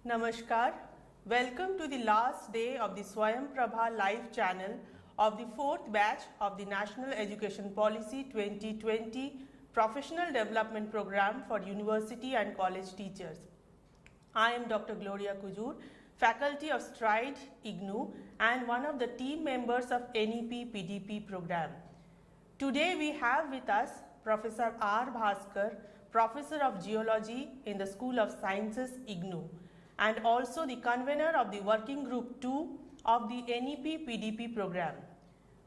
Namaskar. Welcome to the last day of the Swayam Prabha live channel of the 4th batch of the National Education Policy 2020 Professional Development Program for University and College Teachers. I am Dr. Gloria Kujur, Faculty of Stride, IGNOU, and one of the team members of NEP PDP program. Today we have with us Professor R. Baskar, Professor of Geology in the School of Sciences, IGNOU, and also the convener of the Working Group 2 of the NEP PDP program.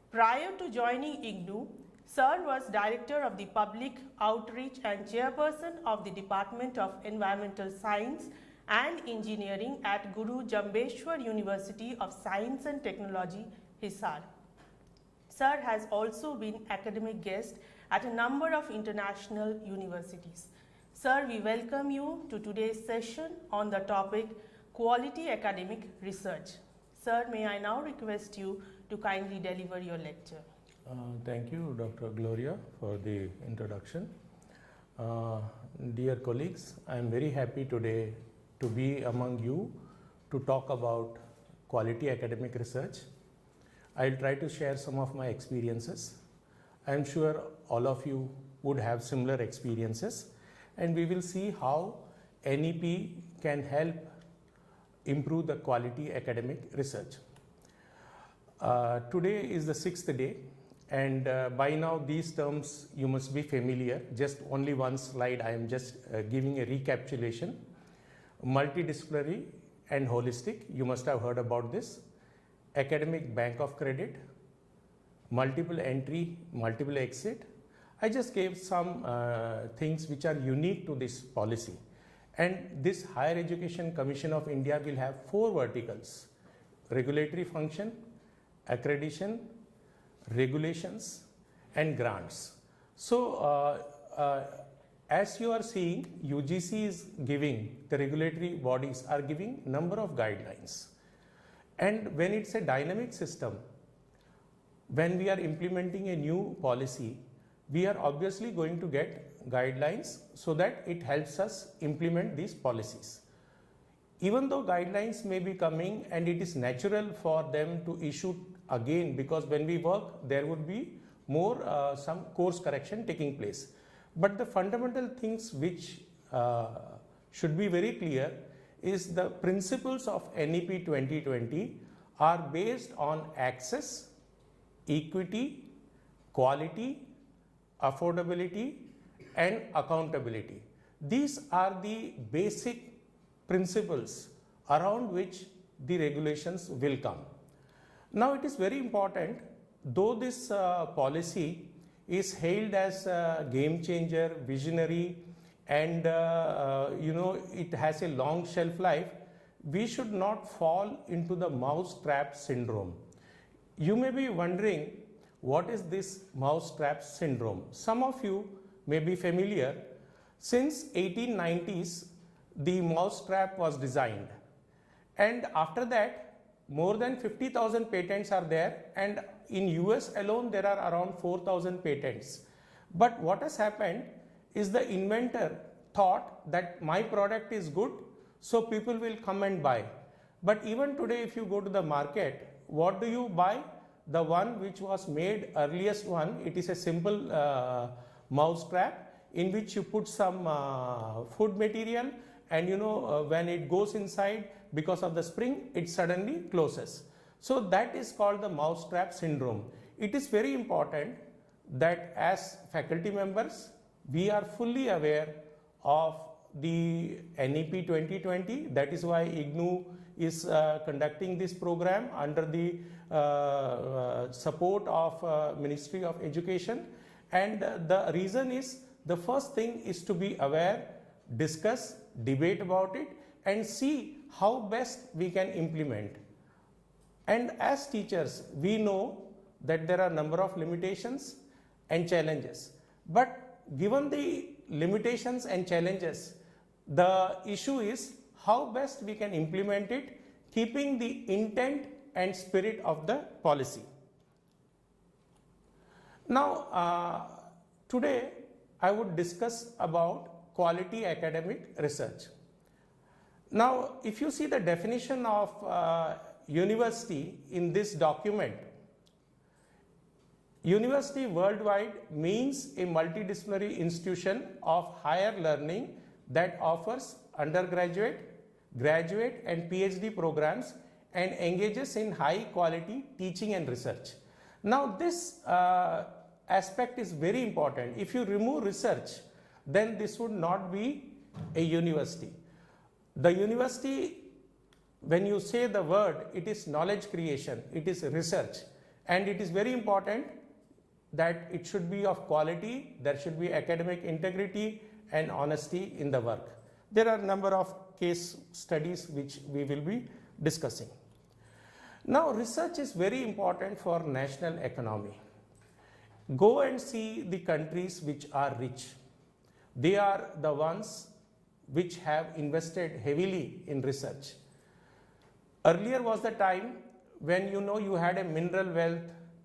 Prior to joining IGNOU, Sir was Director of the Public Outreach and Chairperson of the Department of Environmental Science and Engineering at Guru Jambeshwar University of Science and Technology, Hisar. Sir has also been academic guest at a number of international universities. Sir, we welcome you to today's session on the topic Quality Academic Research. Sir, may I now request you to kindly deliver your lecture. Thank you, Dr. Gloria, for the introduction. Dear colleagues, I am very happy today to be among you to talk about quality academic research. I will try to share some of my experiences. I am sure all of you would have similar experiences, and we will see how NEP can help improve the quality academic research. Today is the 6th day, and by now these terms you must be familiar. Just only one slide, I am just giving a recapitulation. Multidisciplinary and holistic, you must have heard about this. Academic bank of credit, multiple entry, multiple exit. I just gave some things which are unique to this policy. And this Higher Education Commission of India will have 4 verticals: regulatory function, accreditation, regulations, and grants. So as you are seeing, UGC is giving, the regulatory bodies are giving number of guidelines. And when it's a dynamic system, when we are implementing a new policy, we are obviously going to get guidelines so that it helps us implement these policies. Even though guidelines may be coming, and it is natural for them to issue again, because when we work there would be more some course correction taking place. But the fundamental things which should be very clear is the principles of NEP 2020 are based on access, equity, quality, affordability, and accountability. These are the basic principles around which the regulations will come. Now it is very important, though this policy is hailed as a game changer, visionary, and it has a long shelf life, we should not fall into the mousetrap syndrome. You may be wondering, what is this mousetrap syndrome? Some of you may be familiar. Since 1890s, the mousetrap was designed, and after that more than 50,000 patents are there, and in US alone there are around 4,000 patents. But what has happened is the inventor thought that my product is good, so people will come and buy. But even today, if you go to the market, what do you buy? The one which was made, earliest one, it is a simple mousetrap in which you put some food material, and when it goes inside, because of the spring, it suddenly closes. So that is called the mousetrap syndrome. It is very important that as faculty members, we are fully aware of the NEP 2020. That is why IGNOU is conducting this program under the support of Ministry of Education. And the reason is, the first thing is to be aware, discuss, debate about it, and see how best we can implement. And as teachers, we know that there are a number of limitations and challenges. But given the limitations and challenges, the issue is how best we can implement it, keeping the intent and spirit of the policy. Now, today I would discuss about quality academic research. Now, if you see the definition of university in this document, university worldwide means a multidisciplinary institution of higher learning that offers undergraduate, graduate and PhD programs and engages in high quality teaching and research. Now this aspect is very important. If you remove research, then this would not be a university. The university, when you say the word, it is knowledge creation, it is research, and it is very important that it should be of quality, there should be academic integrity and honesty in the work. There are a number of case studies which we will be discussing. Now, research is very important for national economy. Go and see the countries which are rich. They are the ones which have invested heavily in research. Earlier was the time when you had a mineral wealth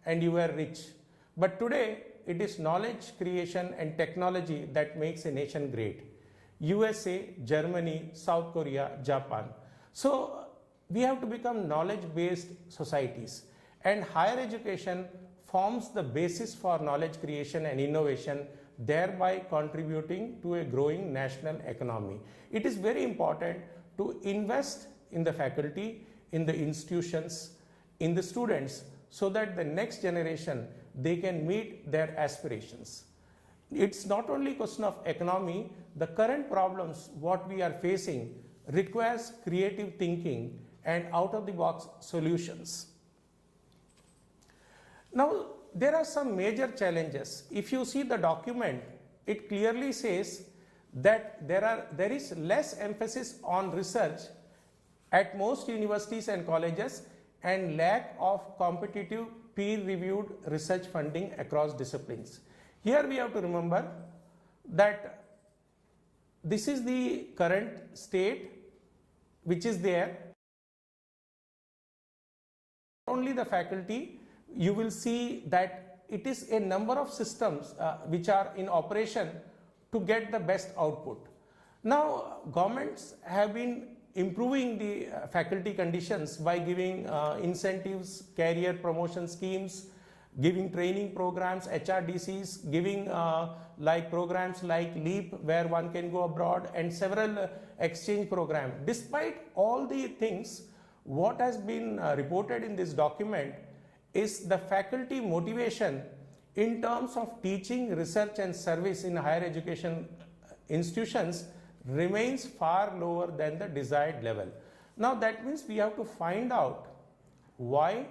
and you were rich. But today it is knowledge creation and technology that makes a nation great. USA, Germany, South Korea, Japan. So we have to become knowledge-based societies, and higher education forms the basis for knowledge creation and innovation, thereby contributing to a growing national economy. It is very important to invest in the faculty, in the institutions, in the students, so that the next generation, they can meet their aspirations. It's not only a question of economy. The current problems what we are facing requires creative thinking and out-of-the-box solutions. Now, there are some major challenges. If you see the document, it clearly says that there is less emphasis on research at most universities and colleges and lack of competitive peer-reviewed research funding across disciplines. Here we have to remember that this is the current state which is there. Only the faculty, you will see that it is a number of systems which are in operation to get the best output. Now, governments have been improving the faculty conditions by giving incentives, career promotion schemes, giving training programs, HRDCs, giving like programs like LEAP where one can go abroad, and several exchange programs. Despite all the things, what has been reported in this document is the faculty motivation in terms of teaching, research and service in higher education institutions remains far lower than the desired level. Now that means we have to find out why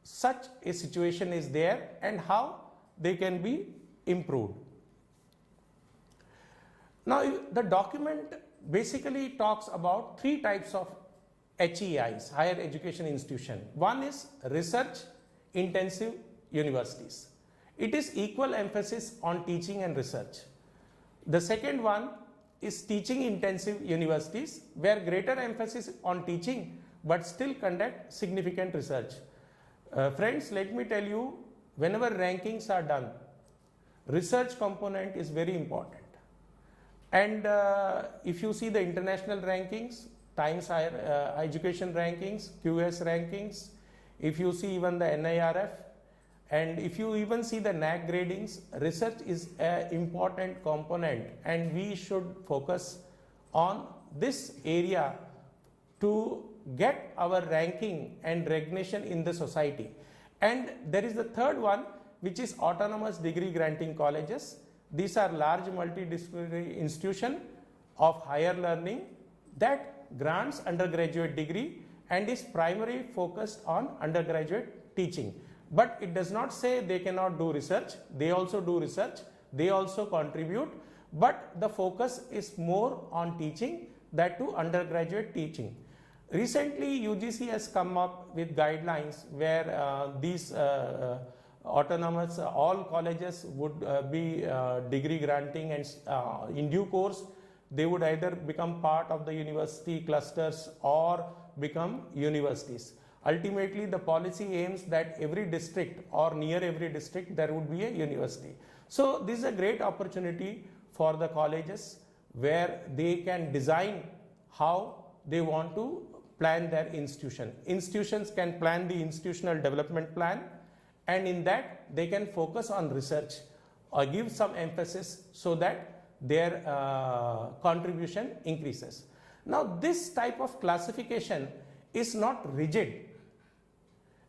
such a situation is there and how they can be improved. Now the document basically talks about three types of HEIs, higher education institution. One is research intensive universities. It is equal emphasis on teaching and research. The second one is teaching intensive universities where greater emphasis on teaching but still conduct significant research. Friends, let me tell you, whenever rankings are done, research component is very important. And if you see the international rankings, Times Higher Education rankings, QS rankings, if you see even the NIRF, and if you even see the NAC gradings, research is an important component, and we should focus on this area to get our ranking and recognition in the society. And there is the third one, which is autonomous degree granting colleges. These are large multidisciplinary institutions of higher learning that grants undergraduate degree and is primarily focused on undergraduate teaching. But it does not say they cannot do research. They also do research. They also contribute. But the focus is more on teaching, that to undergraduate teaching. Recently, UGC has come up with guidelines where these autonomous, all colleges would be degree granting, and in due course, they would either become part of the university clusters or become universities. Ultimately, the policy aims that every district or near every district there would be a university. So this is a great opportunity for the colleges where they can design how they want to plan their institution. Institutions can plan the institutional development plan, and in that they can focus on research or give some emphasis so that their contribution increases. Now, this type of classification is not rigid.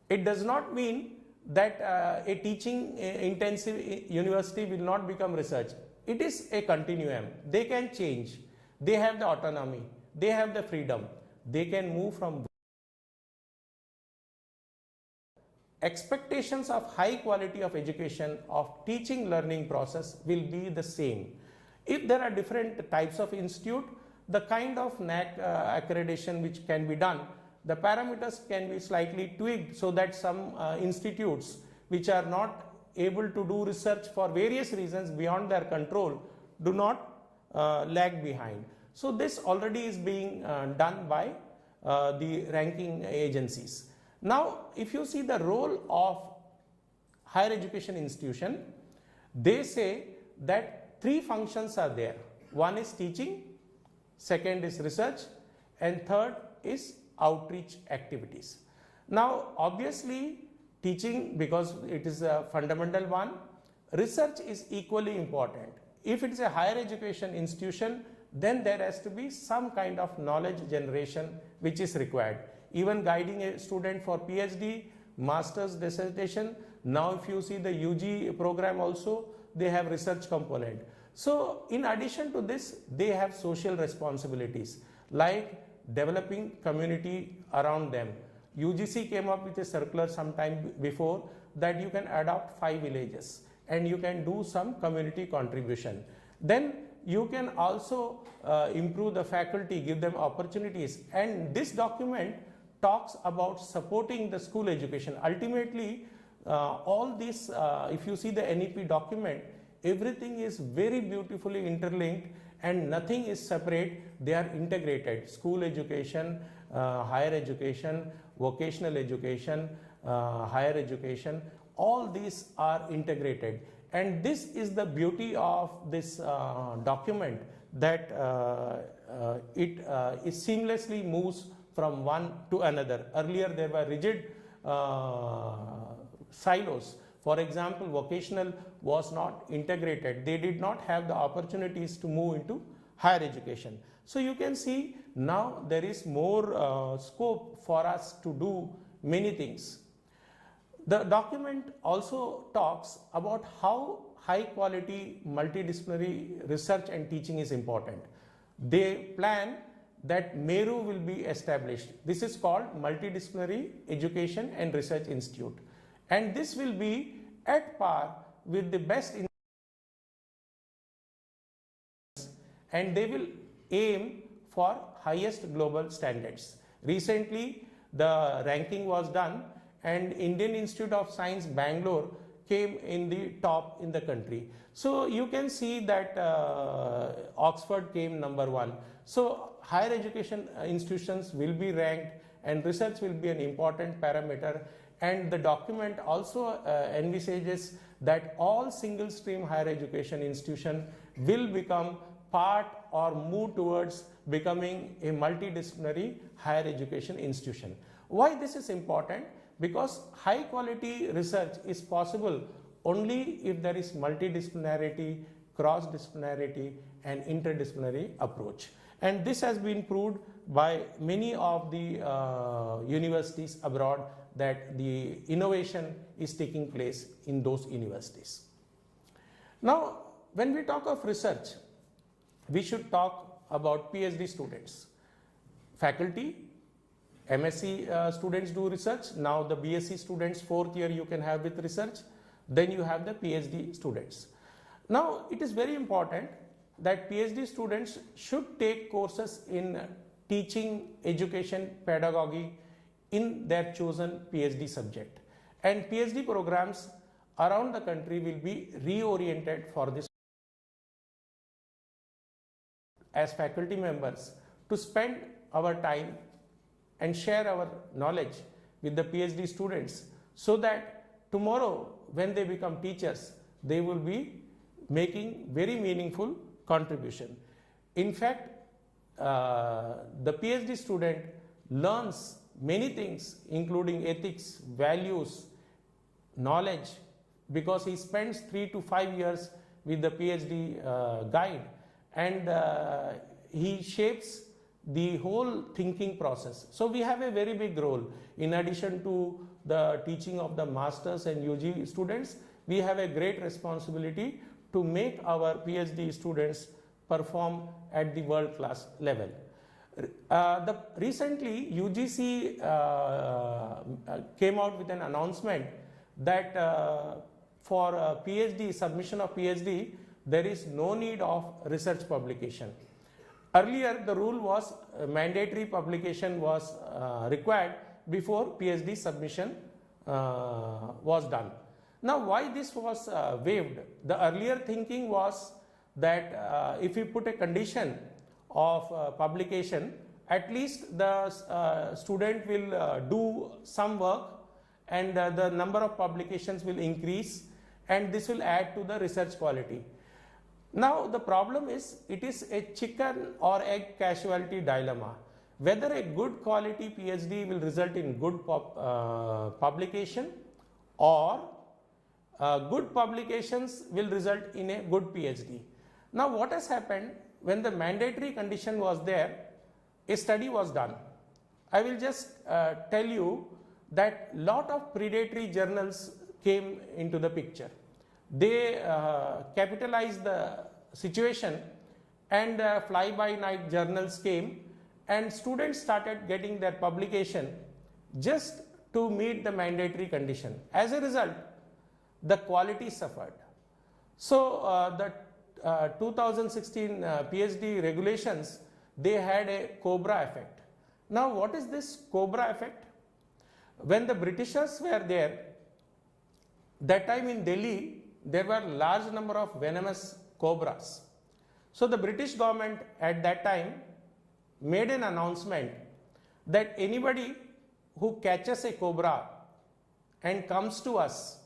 It does not mean that a teaching intensive university will not become research. It is a continuum. They can change. They have the autonomy. They have the freedom. They can move from. Expectations of high quality of education, of teaching learning process will be the same. If there are different types of institute, the kind of NAC accreditation which can be done, the parameters can be slightly tweaked so that some institutes which are not able to do research for various reasons beyond their control do not lag behind. So this already is being done by the ranking agencies. Now, if you see the role of higher education institution, they say that 3 functions are there. One is teaching, second is research, and third is outreach activities. Now, obviously, teaching, because it is a fundamental one, research is equally important. If it is a higher education institution, then there has to be some kind of knowledge generation which is required. Even guiding a student for PhD, master's dissertation, now if you see the UG program also, they have research component. So in addition to this, they have social responsibilities like developing community around them. UGC came up with a circular sometime before that you can adopt 5 villages and you can do some community contribution. Then you can also improve the faculty, give them opportunities, and this document talks about supporting the school education. Ultimately, all this, if you see the NEP document, everything is very beautifully interlinked and nothing is separate. They are integrated. School education, higher education, vocational education, higher education, all these are integrated. And this is the beauty of this document, that it seamlessly moves from one to another. Earlier there were rigid silos. For example, vocational was not integrated. They did not have the opportunities to move into higher education. So you can see now there is more scope for us to do many things. The document also talks about how high quality multidisciplinary research and teaching is important. They plan that MERU will be established. This is called Multidisciplinary Education and Research Institute. And this will be at par with the best and they will aim for highest global standards. Recently, the ranking was done and Indian Institute of Science, Bangalore came in the top in the country. So you can see that Oxford came number 1. So higher education institutions will be ranked and research will be an important parameter. And the document also envisages that all single stream higher education institution will become part or move towards becoming a multidisciplinary higher education institution. Why this is important? Because high quality research is possible only if there is multidisciplinarity, cross-disciplinarity and interdisciplinary approach. And this has been proved by many of the universities abroad, that the innovation is taking place in those universities. Now, when we talk of research, we should talk about PhD students. Faculty, MSc students do research. Now the BSc students, 4th year you can have with research. Then you have the PhD students. Now it is very important that PhD students should take courses in teaching, education, pedagogy in their chosen PhD subject. And PhD programs around the country will be reoriented for this. As faculty members, to spend our time and share our knowledge with the PhD students, so that tomorrow when they become teachers, they will be making very meaningful contribution. In fact, the PhD student learns many things, including ethics, values, knowledge, because he spends 3 to 5 years with the PhD guide, and he shapes the whole thinking process. So we have a very big role. In addition to the teaching of the masters and UG students, we have a great responsibility to make our PhD students perform at the world class level. Recently UGC came out with an announcement that for PhD, submission of PhD, there is no need of research publication. Earlier the rule was mandatory publication was required before PhD submission was done. Now why this was waived? The earlier thinking was that if you put a condition of publication, at least the student will do some work, and the number of publications will increase, and this will add to the research quality. Now the problem is, it is a chicken or egg casualty dilemma. Whether a good quality PhD will result in good publication, or good publications will result in a good PhD. Now what has happened, when the mandatory condition was there, a study was done. I will just tell you that lot of predatory journals came into the picture. They capitalized the situation, and fly-by-night journals came, and students started getting their publication just to meet the mandatory condition. As a result, the quality suffered. So the 2016 PhD regulations, they had a cobra effect. Now what is this cobra effect? When the Britishers were there, that time in Delhi, there were large number of venomous cobras. So the British government at that time made an announcement that anybody who catches a cobra and comes to us,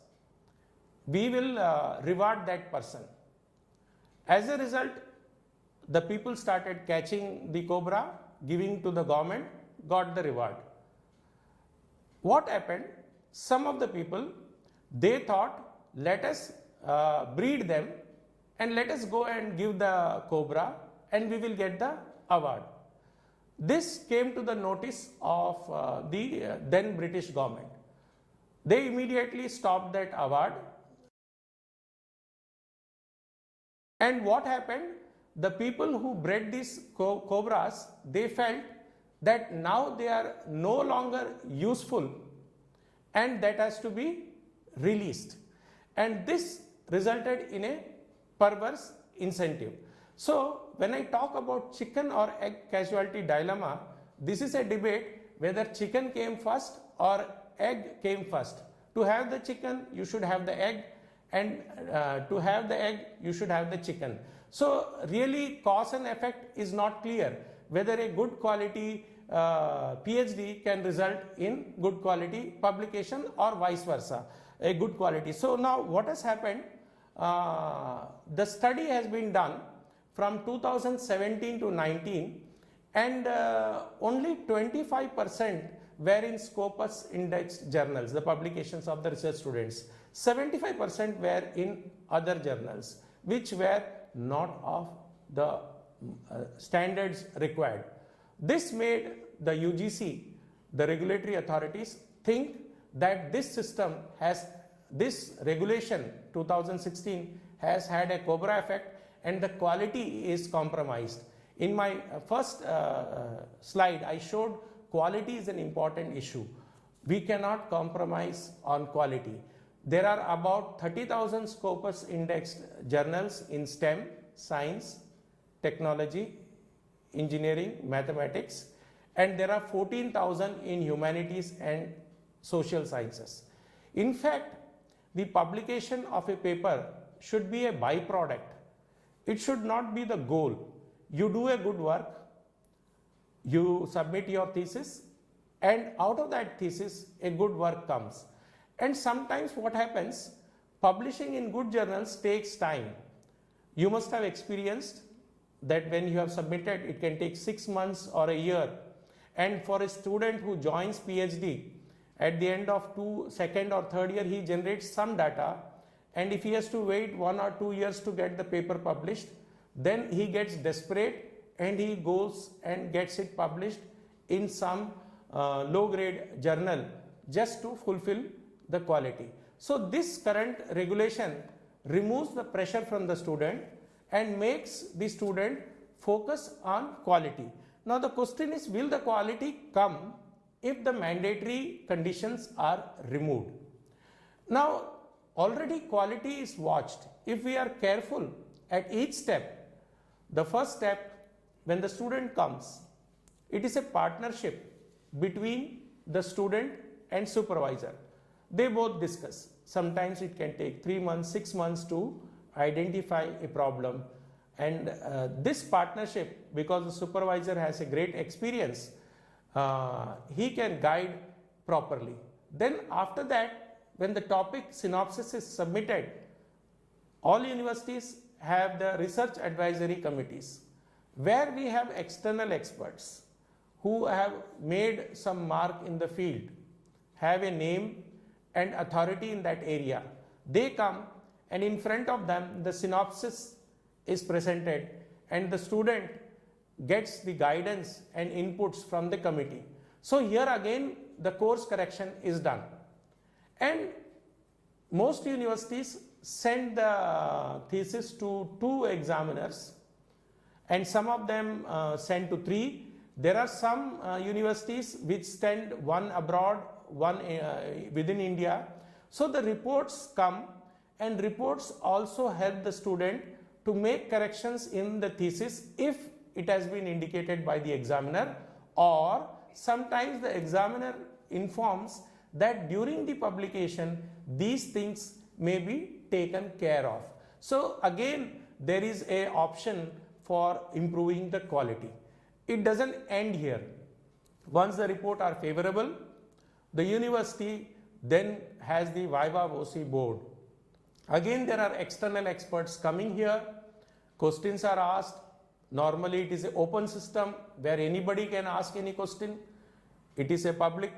we will reward that person. As a result, the people started catching the cobra, giving to the government, got the reward. What happened? Some of the people, they thought, let us breed them and let us go and give the cobra and we will get the award. This came to the notice of the then British government. They immediately stopped that award. And what happened? The people who bred these cobras, they felt that now they are no longer useful and that has to be released. And this resulted in a perverse incentive. So when I talk about chicken or egg casualty dilemma, this is a debate whether chicken came first or egg came first. To have the chicken, you should have the egg, and to have the egg, you should have the chicken. So really cause and effect is not clear, whether a good quality PhD can result in good quality publication or vice versa, a good quality. So now what has happened, the study has been done from 2017 to 19, and only 25% were in Scopus indexed journals, the publications of the research students. 75% were in other journals, which were not of the standards required. This made the UGC, the regulatory authorities, think that this system has, this regulation 2016 has had a cobra effect and the quality is compromised. In my first slide, I showed quality is an important issue. We cannot compromise on quality. There are about 30,000 Scopus indexed journals in STEM, science, technology, engineering, mathematics, and there are 14,000 in humanities and social sciences. In fact, the publication of a paper should be a byproduct. It should not be the goal. You do a good work, you submit your thesis, and out of that thesis, a good work comes. And sometimes what happens, publishing in good journals takes time. You must have experienced that when you have submitted, it can take 6 months or a year. And for a student who joins PhD, at the end of second or third year, he generates some data, and if he has to wait 1 or 2 years to get the paper published, then he gets desperate and he goes and gets it published in some low grade journal just to fulfill the quality. So this current regulation removes the pressure from the student and makes the student focus on quality. Now the question is, will the quality come if the mandatory conditions are removed? Now already quality is watched. If we are careful at each step, the first step, when the student comes, it is a partnership between the student and supervisor. They both discuss. Sometimes it can take 3 months, 6 months to identify a problem. And this partnership, because the supervisor has a great experience, he can guide properly. Then after that, when the topic synopsis is submitted, all universities have the research advisory committees, where we have external experts who have made some mark in the field, have a name and authority in that area. They come, and in front of them the synopsis is presented, and the student gets the guidance and inputs from the committee. So here again the course correction is done, and most universities send the thesis to 2 examiners, and some of them send to 3. There are some universities which send 1 abroad, 1 within India. So the reports come, and reports also help the student to make corrections in the thesis if it has been indicated by the examiner, or sometimes the examiner informs that during the publication these things may be taken care of. So again there is a option for improving the quality. It doesn't end here. Once the report are favorable, the university then has the Viva VOC board. Again there are external experts coming here, questions are asked. Normally it is an open system where anybody can ask any question. It is a public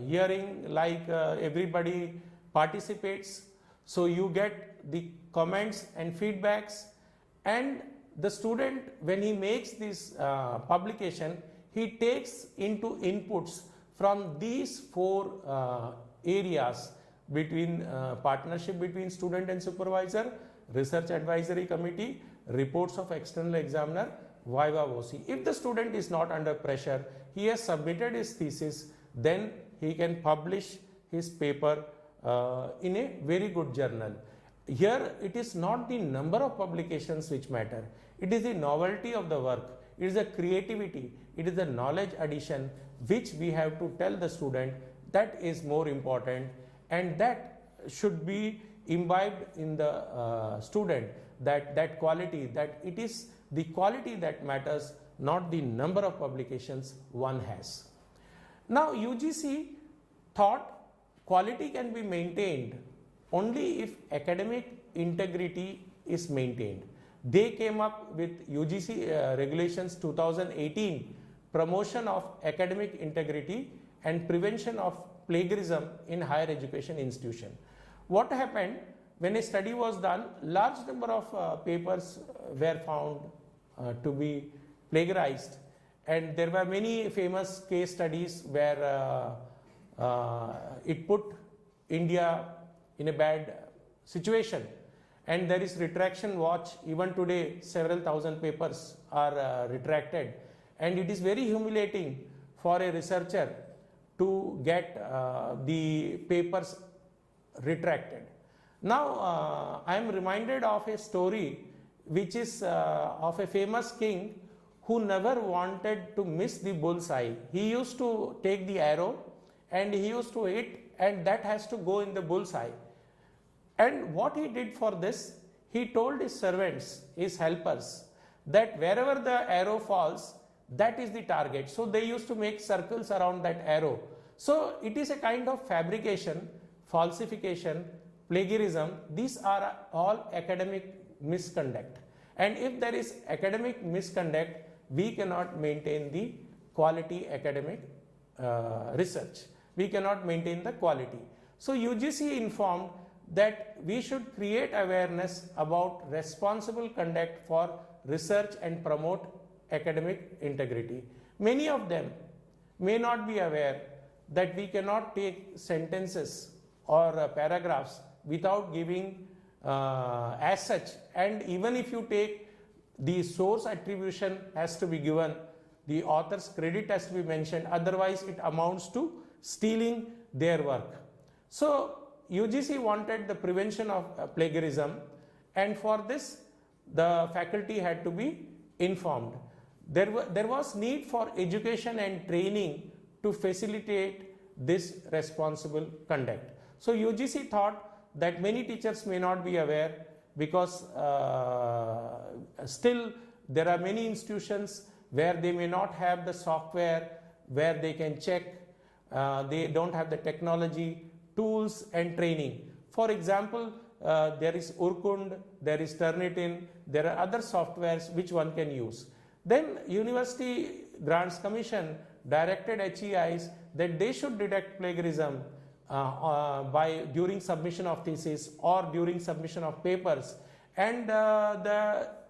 hearing, like everybody participates. So you get the comments and feedbacks, and the student, when he makes this publication, he takes into inputs from these 4 areas between partnership between student and supervisor, research advisory committee, reports of external examiner, Viva VOC. If the student is not under pressure, he has submitted his thesis, then he can publish his paper in a very good journal. Here it is not the number of publications which matter, it is the novelty of the work, it is the creativity, it is the knowledge addition which we have to tell the student that is more important, and that should be imbibed in the student, that quality, that it is the quality that matters, not the number of publications one has. Now UGC thought quality can be maintained only if academic integrity is maintained. They came up with UGC regulations 2018, promotion of academic integrity and prevention of plagiarism in higher education institution. What happened, when a study was done, large number of papers were found to be plagiarized, and there were many famous case studies where it put India in a bad situation, and there is retraction watch. Even today several thousand papers are retracted, and it is very humiliating for a researcher to get the papers retracted. Now I am reminded of a story which is of a famous king who never wanted to miss the bullseye. He used to take the arrow and he used to hit, and that has to go in the bullseye. And what he did for this, he told his servants, his helpers, that wherever the arrow falls, that is the target. So they used to make circles around that arrow. So it is a kind of fabrication, falsification, plagiarism. These are all academic misconduct. And if there is academic misconduct, we cannot maintain the quality academic research. We cannot maintain the quality. So UGC informed that we should create awareness about responsible conduct for research and promote academic integrity. Many of them may not be aware that we cannot take sentences or paragraphs without giving as such, and even if you take, the source attribution has to be given, the author's credit has to be mentioned, otherwise it amounts to stealing their work. So UGC wanted the prevention of plagiarism, and for this the faculty had to be informed. There was need for education and training to facilitate this responsible conduct. So UGC thought that many teachers may not be aware, because still there are many institutions where they may not have the software where they can check, they don't have the technology, tools and training. For example, there is Urkund, there is Turnitin, there are other softwares which one can use. Then University Grants Commission directed HEIs that they should detect plagiarism during submission of thesis or during submission of papers, and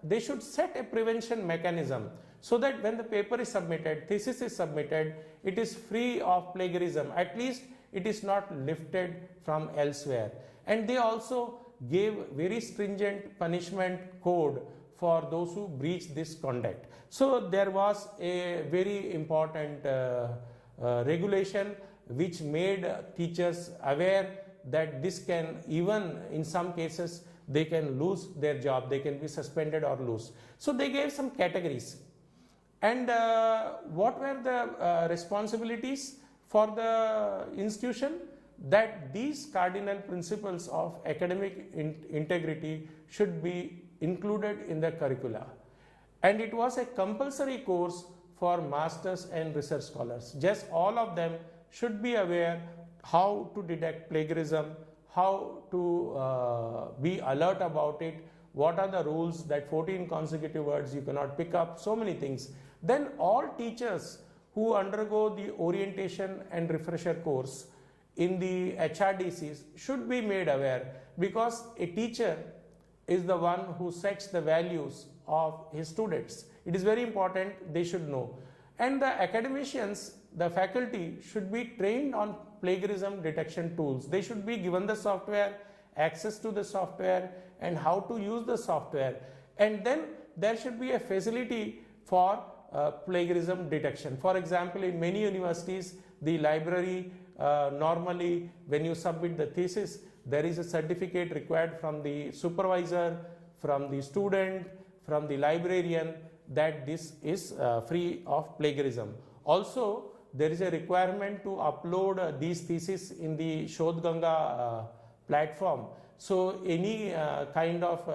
they should set a prevention mechanism so that when the paper is submitted, thesis is submitted, it is free of plagiarism, at least it is not lifted from elsewhere. And they also gave very stringent punishment code for those who breach this conduct. So there was a very important regulation which made teachers aware that this can, even in some cases, they can lose their job, they can be suspended or lose. So they gave some categories. And what were the responsibilities for the institution? That these cardinal principles of academic integrity should be included in the curricula. And it was a compulsory course for masters and research scholars. Just all of them should be aware how to detect plagiarism, how to be alert about it, what are the rules, that 14 consecutive words you cannot pick up, so many things. Then all teachers who undergo the orientation and refresher course in the HRDCs should be made aware, because a teacher is the one who sets the values of his students. It is very important they should know. And the academicians, the faculty, should be trained on plagiarism detection tools. They should be given the software, access to the software, and how to use the software. And then there should be a facility for plagiarism detection. For example, in many universities, the library, normally when you submit the thesis, there is a certificate required from the supervisor, from the student, from the librarian, that this is free of plagiarism. Also, there is a requirement to upload these theses in the Shodh Ganga platform. So any kind of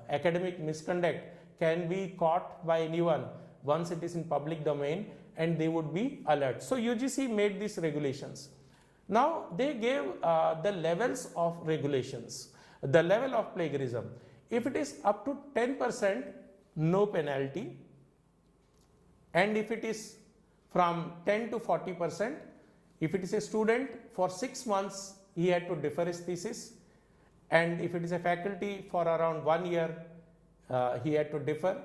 academic misconduct can be caught by anyone once it is in public domain, and they would be alert. So UGC made these regulations. Now they gave the levels of regulations, the level of plagiarism. If it is up to 10%, no penalty, and if it is from 10 to 40%, if it is a student, for 6 months he had to defer his thesis, and if it is a faculty, for around 1 year he had to defer.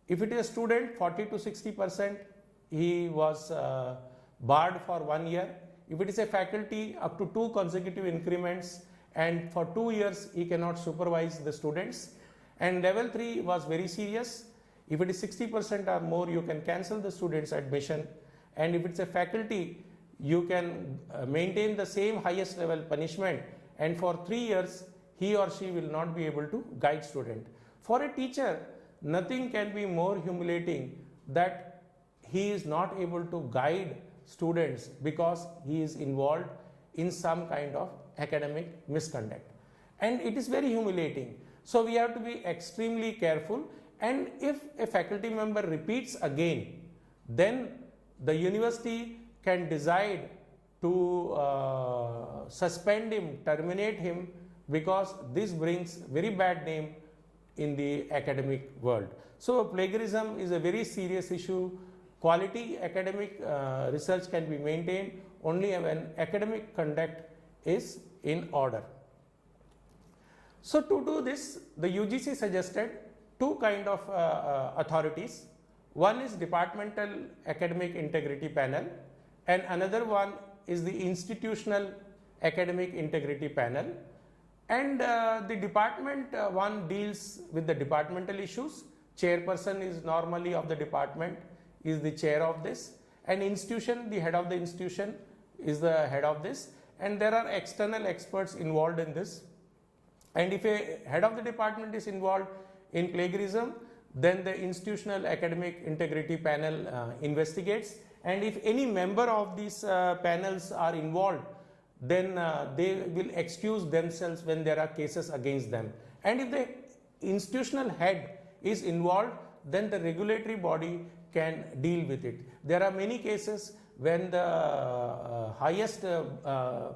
If it is a student, 40 to 60%, he was barred for 1 year. If it is a faculty, up to 2 consecutive increments, and for 2 years he cannot supervise the students. And level 3 was very serious. If it is 60% or more, you can cancel the student's admission. And if it's a faculty, you can maintain the same highest level punishment, and for 3 years he or she will not be able to guide student. For a teacher, nothing can be more humiliating that he is not able to guide students because he is involved in some kind of academic misconduct, and it is very humiliating. So we have to be extremely careful, and if a faculty member repeats again, then the university can decide to suspend him, terminate him, because this brings very bad name in the academic world. So plagiarism is a very serious issue. Quality academic research can be maintained only when academic conduct is in order. So to do this, the UGC suggested two kind of authorities. One is Departmental Academic Integrity Panel and another one is the Institutional Academic Integrity Panel. And the department one deals with the departmental issues. Chairperson is normally of the department, is the chair of this, and institution, the head of the institution is the head of this, and there are external experts involved in this. And if a head of the department is involved in plagiarism, then the Institutional Academic Integrity Panel investigates, and if any member of these panels are involved, then they will excuse themselves when there are cases against them. And if the institutional head is involved, then the regulatory body can deal with it. There are many cases when the highest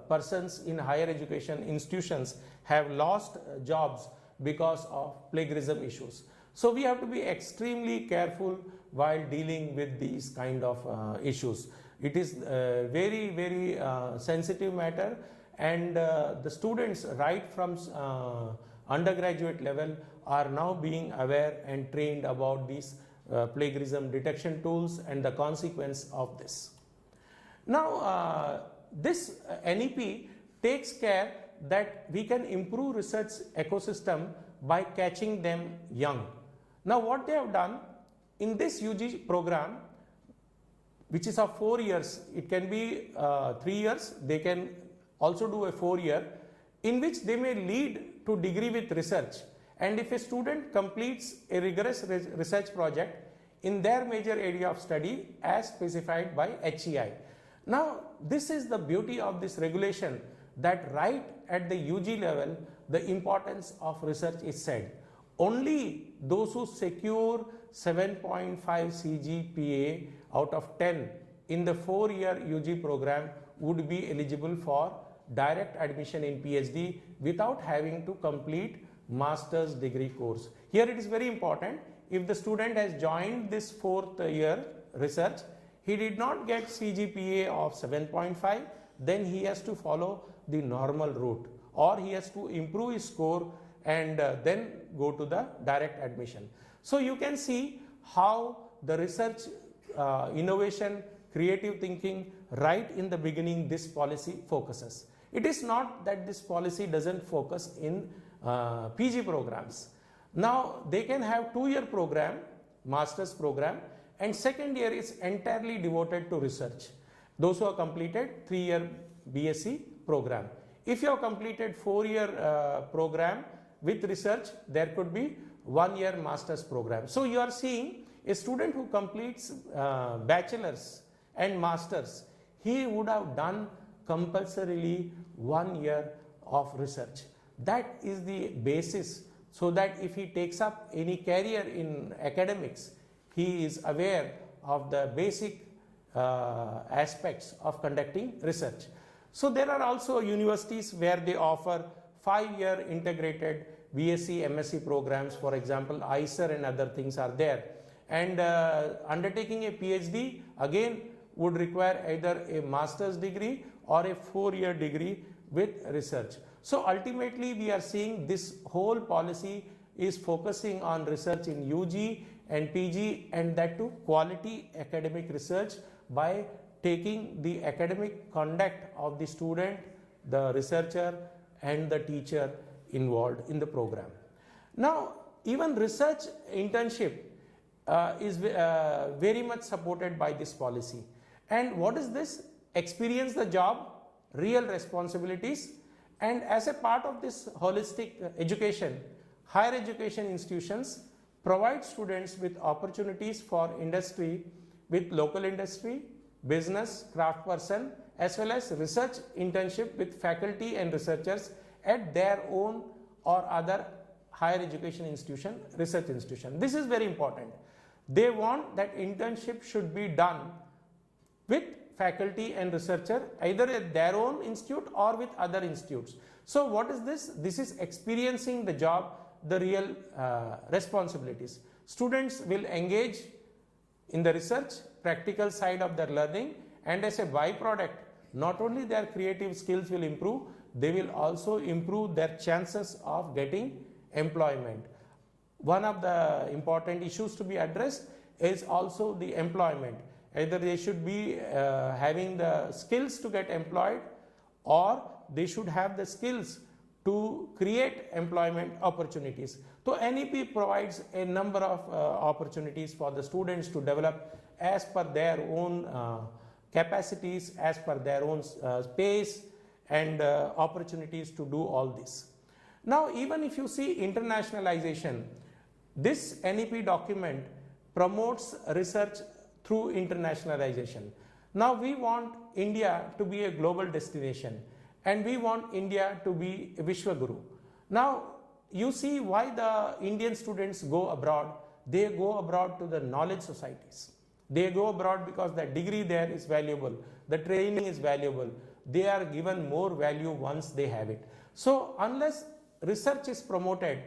persons in higher education institutions have lost jobs because of plagiarism issues. So we have to be extremely careful while dealing with these kind of issues. It is a very, very sensitive matter, and the students right from undergraduate level are now being aware and trained about these plagiarism detection tools and the consequence of this. Now this NEP takes care that we can improve research ecosystem by catching them young. Now what they have done in this UG program, which is of 4 years, it can be 3 years, they can also do a 4-year, in which they may lead to degree with research. And if a student completes a rigorous research project in their major area of study as specified by HEI. Now this is the beauty of this regulation, that right at the UG level the importance of research is said. Only those who secure 7.5 CGPA out of 10 in the 4-year UG program would be eligible for direct admission in PhD without having to complete master's degree course. Here it is very important, if the student has joined this 4th year research, he did not get CGPA of 7.5, then he has to follow the normal route, or he has to improve his score and then go to the direct admission. So you can see how the research, innovation, creative thinking, right in the beginning this policy focuses. It is not that this policy doesn't focus in PG programs. Now they can have 2-year program, master's program, and 2nd year is entirely devoted to research. Those who have completed 3-year BSc program. If you have completed 4-year program with research, there could be 1-year master's program. So you are seeing a student who completes bachelor's and master's, he would have done compulsorily 1 year of research. That is the basis, so that if he takes up any career in academics, he is aware of the basic aspects of conducting research. So there are also universities where they offer 5-year integrated BSc, MSc programs. For example, ISER and other things are there. And undertaking a PhD again would require either a master's degree or a 4-year degree with research. So ultimately we are seeing this whole policy is focusing on research in UG and PG, and that too quality academic research by taking the academic conduct of the student, the researcher and the teacher involved in the program. Now even research internship is very much supported by this policy. And what is this? Experience the job, real responsibilities, and as a part of this holistic education, higher education institutions provide students with opportunities for industry with local industry, business, craft person, as well as research internship with faculty and researchers at their own or other higher education institution, research institution. This is very important. They want that internship should be done with faculty and researcher either at their own institute or with other institutes. So what is this? This is experiencing the job the real responsibilities. Students will engage in the research, practical side of their learning, and as a byproduct, not only their creative skills will improve, they will also improve their chances of getting employment. One of the important issues to be addressed is also the employment. Either they should be having the skills to get employed, or they should have the skills to create employment opportunities. So NEP provides a number of opportunities for the students to develop as per their own capacities, as per their own pace, and opportunities to do all this. Now, even if you see internationalization, this NEP document promotes research through internationalization. Now we want India to be a global destination, and we want India to be a Vishwaguru. Now you see why the Indian students go abroad. They go abroad to the knowledge societies. They go abroad because the degree there is valuable, the training is valuable, they are given more value once they have it. So unless research is promoted,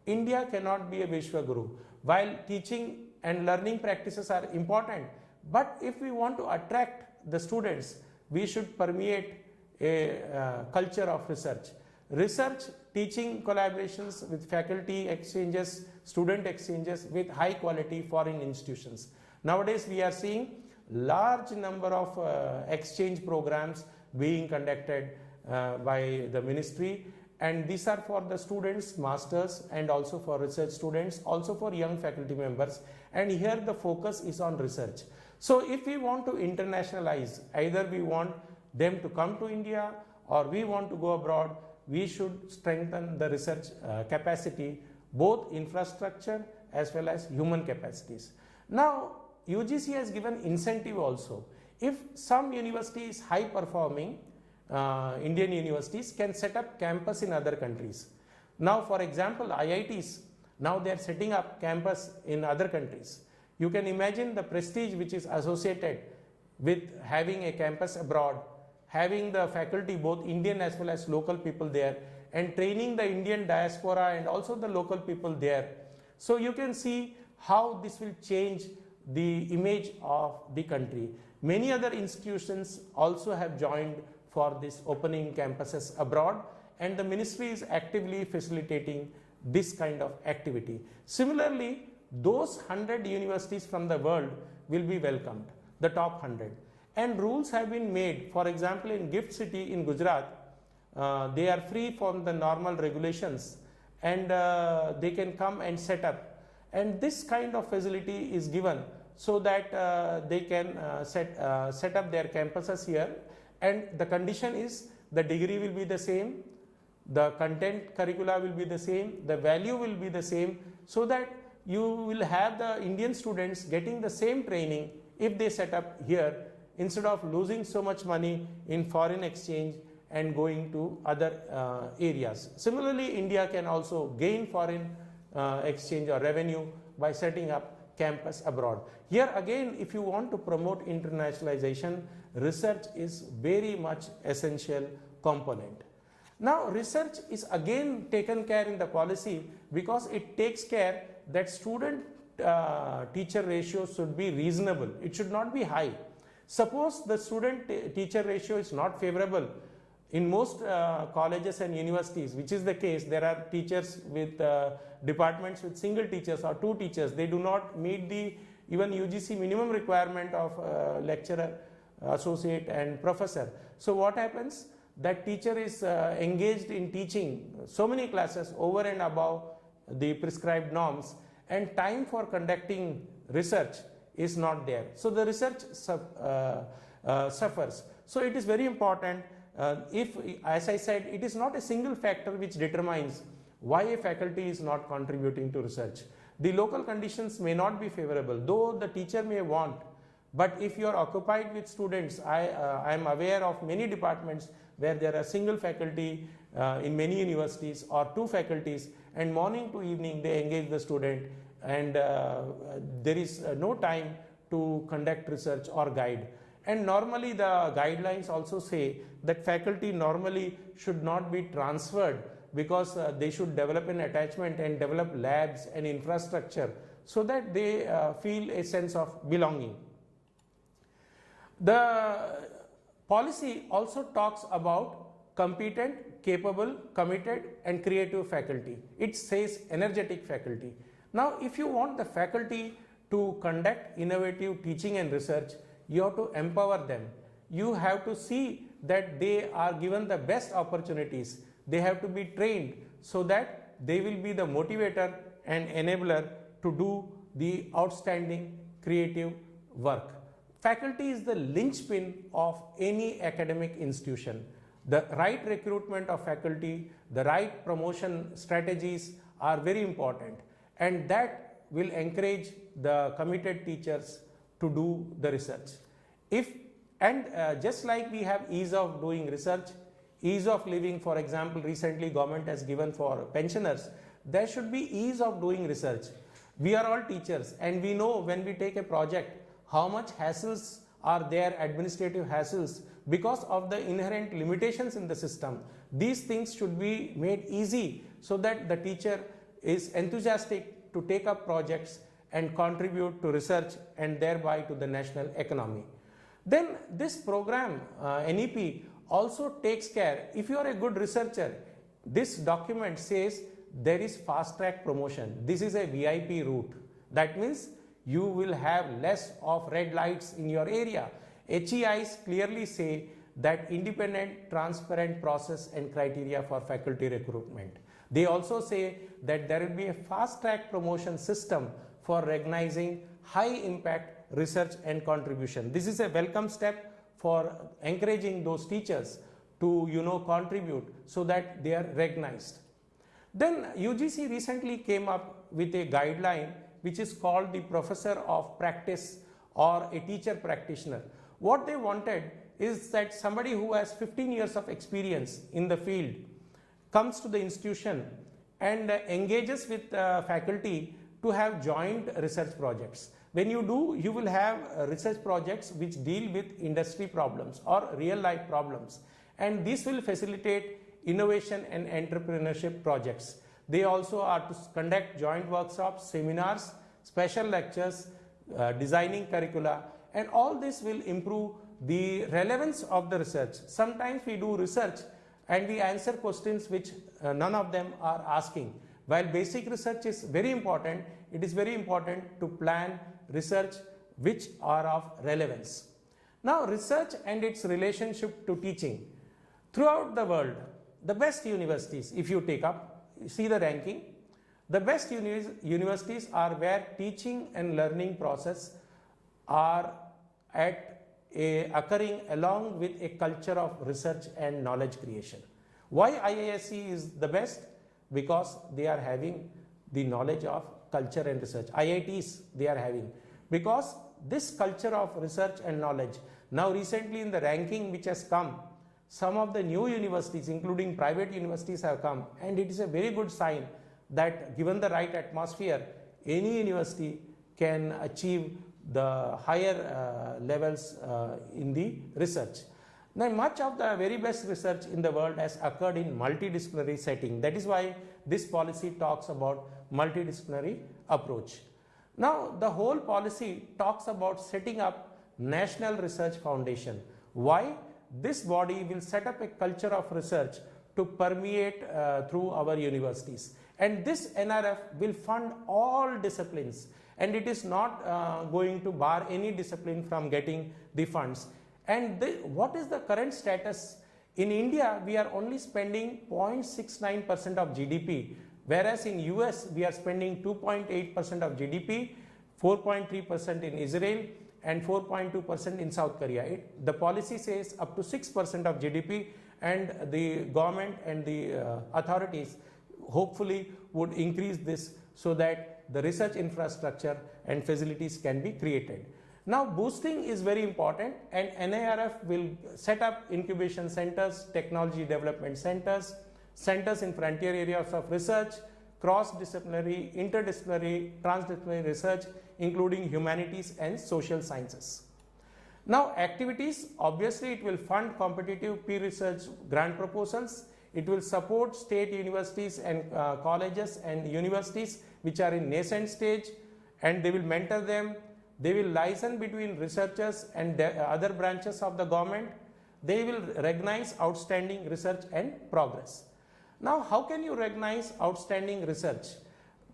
India cannot be a Vishwaguru. While teaching and learning practices are important, but if we want to attract the students, we should permeate a culture of research. Research, teaching collaborations with faculty exchanges, student exchanges with high quality foreign institutions. Nowadays we are seeing large number of exchange programs being conducted by the ministry, and these are for the students, masters, and also for research students, also for young faculty members, and here the focus is on research. So if we want to internationalize, either we want them to come to India or we want to go abroad, we should strengthen the research capacity, both infrastructure as well as human capacities. Now UGC has given incentive also. If some university is high performing, Indian universities can set up campus in other countries. Now for example, IITs, now they are setting up campus in other countries. You can imagine the prestige which is associated with having a campus abroad, having the faculty, both Indian as well as local people there, and training the Indian diaspora and also the local people there. So you can see how this will change the image of the country. Many other institutions also have joined for this opening campuses abroad, and the ministry is actively facilitating this kind of activity. Similarly, those 100 universities from the world will be welcomed, the top 100. And rules have been made. For example, in Gift City in Gujarat, they are free from the normal regulations, and they can come and set up. And this kind of facility is given so that they can set up their campuses here. And the condition is the degree will be the same, the content curricula will be the same, the value will be the same, so that you will have the Indian students getting the same training if they set up here, instead of losing so much money in foreign exchange and going to other areas. Similarly, India can also gain foreign exchange or revenue by setting up campus abroad. Here again, if you want to promote internationalization, research is very much essential component. Now research is again taken care in the policy because it takes care that student teacher ratio should be reasonable. It should not be high. Suppose the student teacher ratio is not favorable. In most colleges and universities, which is the case, there are teachers with departments with single teachers or two teachers. They do not meet the even UGC minimum requirement of lecturer, associate and professor. So what happens? That teacher is engaged in teaching so many classes over and above the prescribed norms, and time for conducting research is not there. So the research suffers. So it is very important. If, as I said, it is not a single factor which determines why a faculty is not contributing to research. The local conditions may not be favorable, though the teacher may want. But if you are occupied with students, I am aware of many departments where there are single faculty in many universities or two faculties, and morning to evening they engage the student, and there is no time to conduct research or guide. And normally the guidelines also say that faculty normally should not be transferred because they should develop an attachment and develop labs and infrastructure so that they feel a sense of belonging. The policy also talks about competent, capable, committed and creative faculty. It says energetic faculty. Now, if you want the faculty to conduct innovative teaching and research, you have to empower them. You have to see that they are given the best opportunities. They have to be trained so that they will be the motivator and enabler to do the outstanding creative work. Faculty is the linchpin of any academic institution. The right recruitment of faculty, the right promotion strategies are very important, and that will encourage the committed teachers to do the research. Just like we have ease of doing research, ease of living, for example, recently government has given for pensioners, there should be ease of doing research. We are all teachers and we know when we take a project how much hassles are there, administrative hassles, because of the inherent limitations in the system. These things should be made easy so that the teacher is enthusiastic to take up projects and contribute to research and thereby to the national economy. Then this program, NEP, also takes care, if you are a good researcher, this document says there is fast track promotion. This is a VIP route. That means you will have less of red lights in your area. HEIs clearly say that independent, transparent process and criteria for faculty recruitment. They also say that there will be a fast track promotion system for recognizing high impact research and contribution. This is a welcome step for encouraging those teachers to contribute so that they are recognized. Then UGC recently came up with a guideline which is called the Professor of Practice or a teacher practitioner. What they wanted is that somebody who has 15 years of experience in the field comes to the institution and engages with faculty to have joint research projects. When you do, you will have research projects which deal with industry problems or real life problems, and this will facilitate innovation and entrepreneurship projects. They also are to conduct joint workshops, seminars, special lectures, designing curricula, and all this will improve the relevance of the research. Sometimes we do research and we answer questions which none of them are asking. While basic research is very important, it is very important to plan research which are of relevance. Now, research and its relationship to teaching. Throughout the world, the best universities, if you take up, see the ranking, the best universities are where teaching and learning process are occurring along with a culture of research and knowledge creation. Why IISc is the best? Because they are having the knowledge of culture and research. IITs they are having, because this culture of research and knowledge. Now recently in the ranking which has come, some of the new universities including private universities have come, and it is a very good sign that given the right atmosphere, any university can achieve the higher levels in the research. Now, much of the very best research in the world has occurred in multidisciplinary setting. That is why this policy talks about multidisciplinary approach. Now, the whole policy talks about setting up National Research Foundation. Why? This body will set up a culture of research to permeate through our universities. And this NRF will fund all disciplines, and it is not going to bar any discipline from getting the funds. And what is the current status? In India, we are only spending 0.69% of GDP, whereas in US, we are spending 2.8% of GDP, 4.3% in Israel, and 4.2% in South Korea. The policy says up to 6% of GDP, and the government and the authorities hopefully would increase this so that the research infrastructure and facilities can be created. Now, boosting is very important, and NIRF will set up incubation centers, technology development centers, centers in frontier areas of research, cross-disciplinary, interdisciplinary, transdisciplinary research, including humanities and social sciences. Now, activities, obviously it will fund competitive peer research grant proposals. It will support state universities and colleges and universities which are in nascent stage, and they will mentor them. They will liaison between researchers and other branches of the government. They will recognize outstanding research and progress. Now, how can you recognize outstanding research?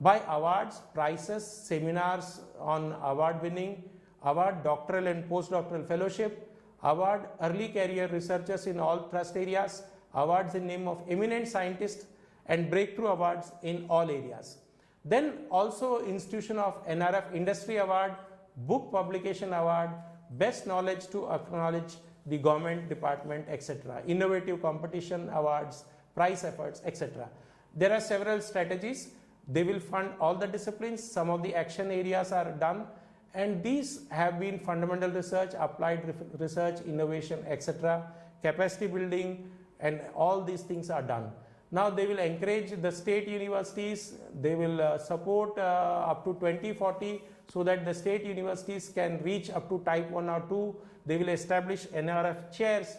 By awards, prizes, seminars on award winning, award doctoral and postdoctoral fellowship, award early career researchers in all thrust areas, awards in name of eminent scientists, and breakthrough awards in all areas. Then also institution of NRF Industry Award, Book Publication Award, Best Knowledge to acknowledge the government department, etc. Innovative competition awards, prize efforts, etc. There are several strategies. They will fund all the disciplines. Some of the action areas are done, and these have been fundamental research, applied research, innovation, etc., capacity building, and all these things are done. Now they will encourage the state universities. They will support up to 2040 so that the state universities can reach up to type 1 or 2. They will establish NRF chairs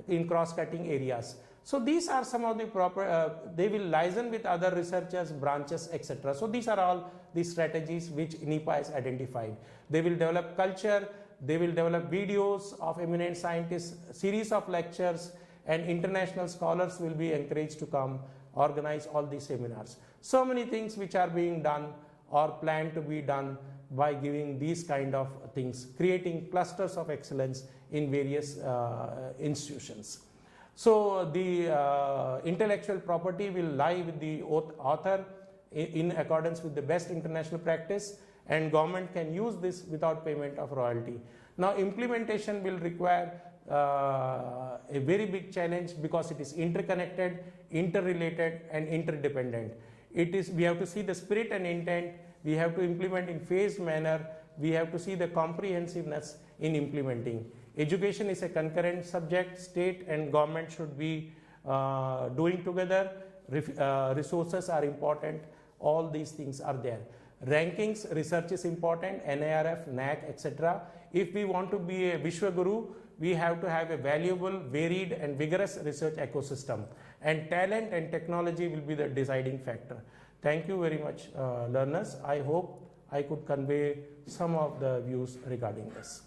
in cross-cutting areas. So these are some of the proper, they will liaison with other researchers, branches, etc. So these are all the strategies which NEPA has identified. They will develop culture, they will develop videos of eminent scientists, series of lectures, and international scholars will be encouraged to come, organize all these seminars. So many things which are being done or planned to be done by giving these kind of things, creating clusters of excellence in various institutions. So the intellectual property will lie with the author in accordance with the best international practice, and government can use this without payment of royalty. Now implementation will require a very big challenge because it is interconnected, interrelated, and interdependent. We have to see the spirit and intent, we have to implement in phased manner, we have to see the comprehensiveness in implementing. Education is a concurrent subject, state and government should be doing together, resources are important, all these things are there. Rankings, research is important, NIRF, NAC, etc. If we want to be a Vishwaguru, we have to have a valuable, varied and vigorous research ecosystem, and talent and technology will be the deciding factor. Thank you very much, learners. I hope I could convey some of the views regarding this.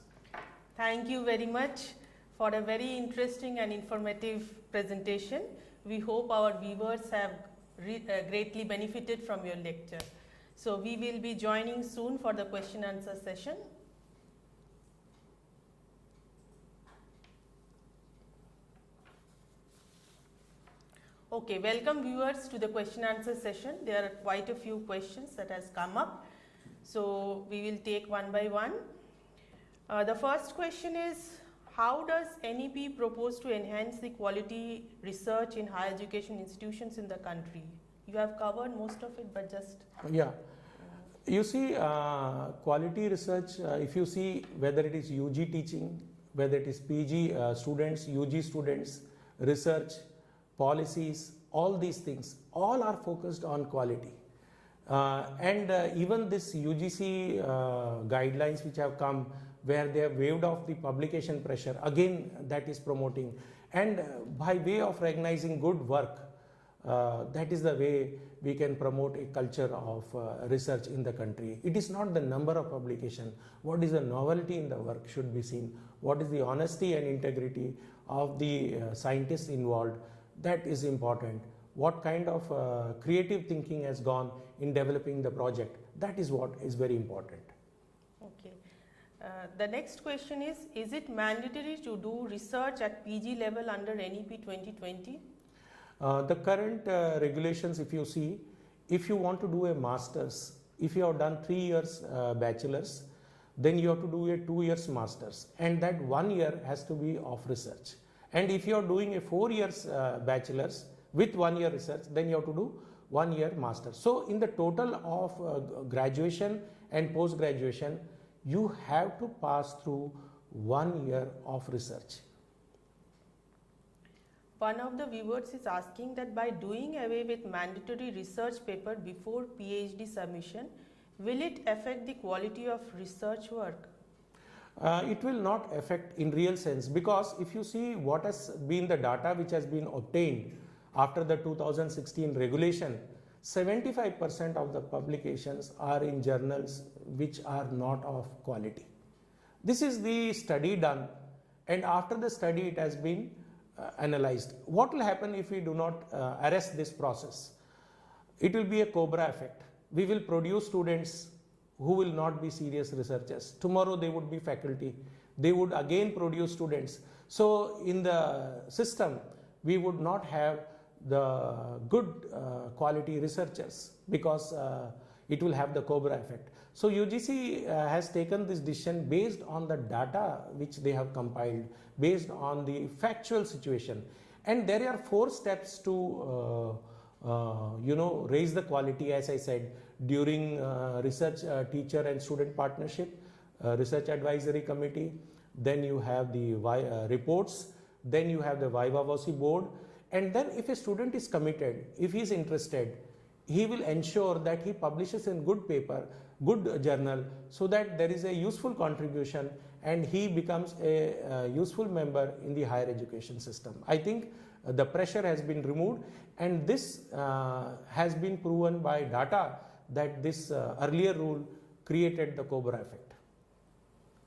Thank you very much for a very interesting and informative presentation. We hope our viewers have greatly benefited from your lecture. So we will be joining soon for the question answer session. Okay, welcome viewers to the question answer session. There are quite a few questions that has come up. So we will take one by one. The first question is, how does NEP propose to enhance the quality research in higher education institutions in the country? You have covered most of it, but just... Yeah. You see, quality research, if you see whether it is UG teaching, whether it is PG students, UG students, research, policies, all these things, all are focused on quality. Even this UGC guidelines which have come, where they have waived off the publication pressure, again that is promoting, and by way of recognizing good work, that is the way we can promote a culture of research in the country. It is not the number of publication, what is the novelty in the work should be seen, what is the honesty and integrity of the scientists involved, that is important. What kind of creative thinking has gone in developing the project, that is what is very important. Okay. The next question is it mandatory to do research at PG level under NEP 2020? The current regulations, if you see, if you want to do a master's, if you have done 3 years bachelor's, then you have to do a 2 years master's, and that 1 year has to be of research. And if you are doing a 4 years bachelor's with 1 year research, then you have to do 1 year master's. So in the total of graduation and post graduation, you have to pass through 1 year of research. One of the viewers is asking that by doing away with mandatory research paper before PhD submission, will it affect the quality of research work? It will not affect in real sense, because if you see what has been the data which has been obtained After the 2016 regulation, 75% of the publications are in journals which are not of quality. This is the study done, and after the study it has been analyzed. What will happen if we do not arrest this process? It will be a cobra effect. We will produce students who will not be serious researchers. Tomorrow they would be faculty. They would again produce students. So in the system, we would not have the good quality researchers, because it will have the cobra effect. So UGC has taken this decision based on the data which they have compiled, based on the factual situation. And there are 4 steps to raise the quality, as I said, during research teacher and student partnership, research advisory committee, then you have the reports, then you have the Viva Voce board, and then if a student is committed, if he is interested, he will ensure that he publishes in good paper, good journal, so that there is a useful contribution and he becomes a useful member in the higher education system. I think the pressure has been removed, and this has been proven by data that this earlier rule created the cobra effect.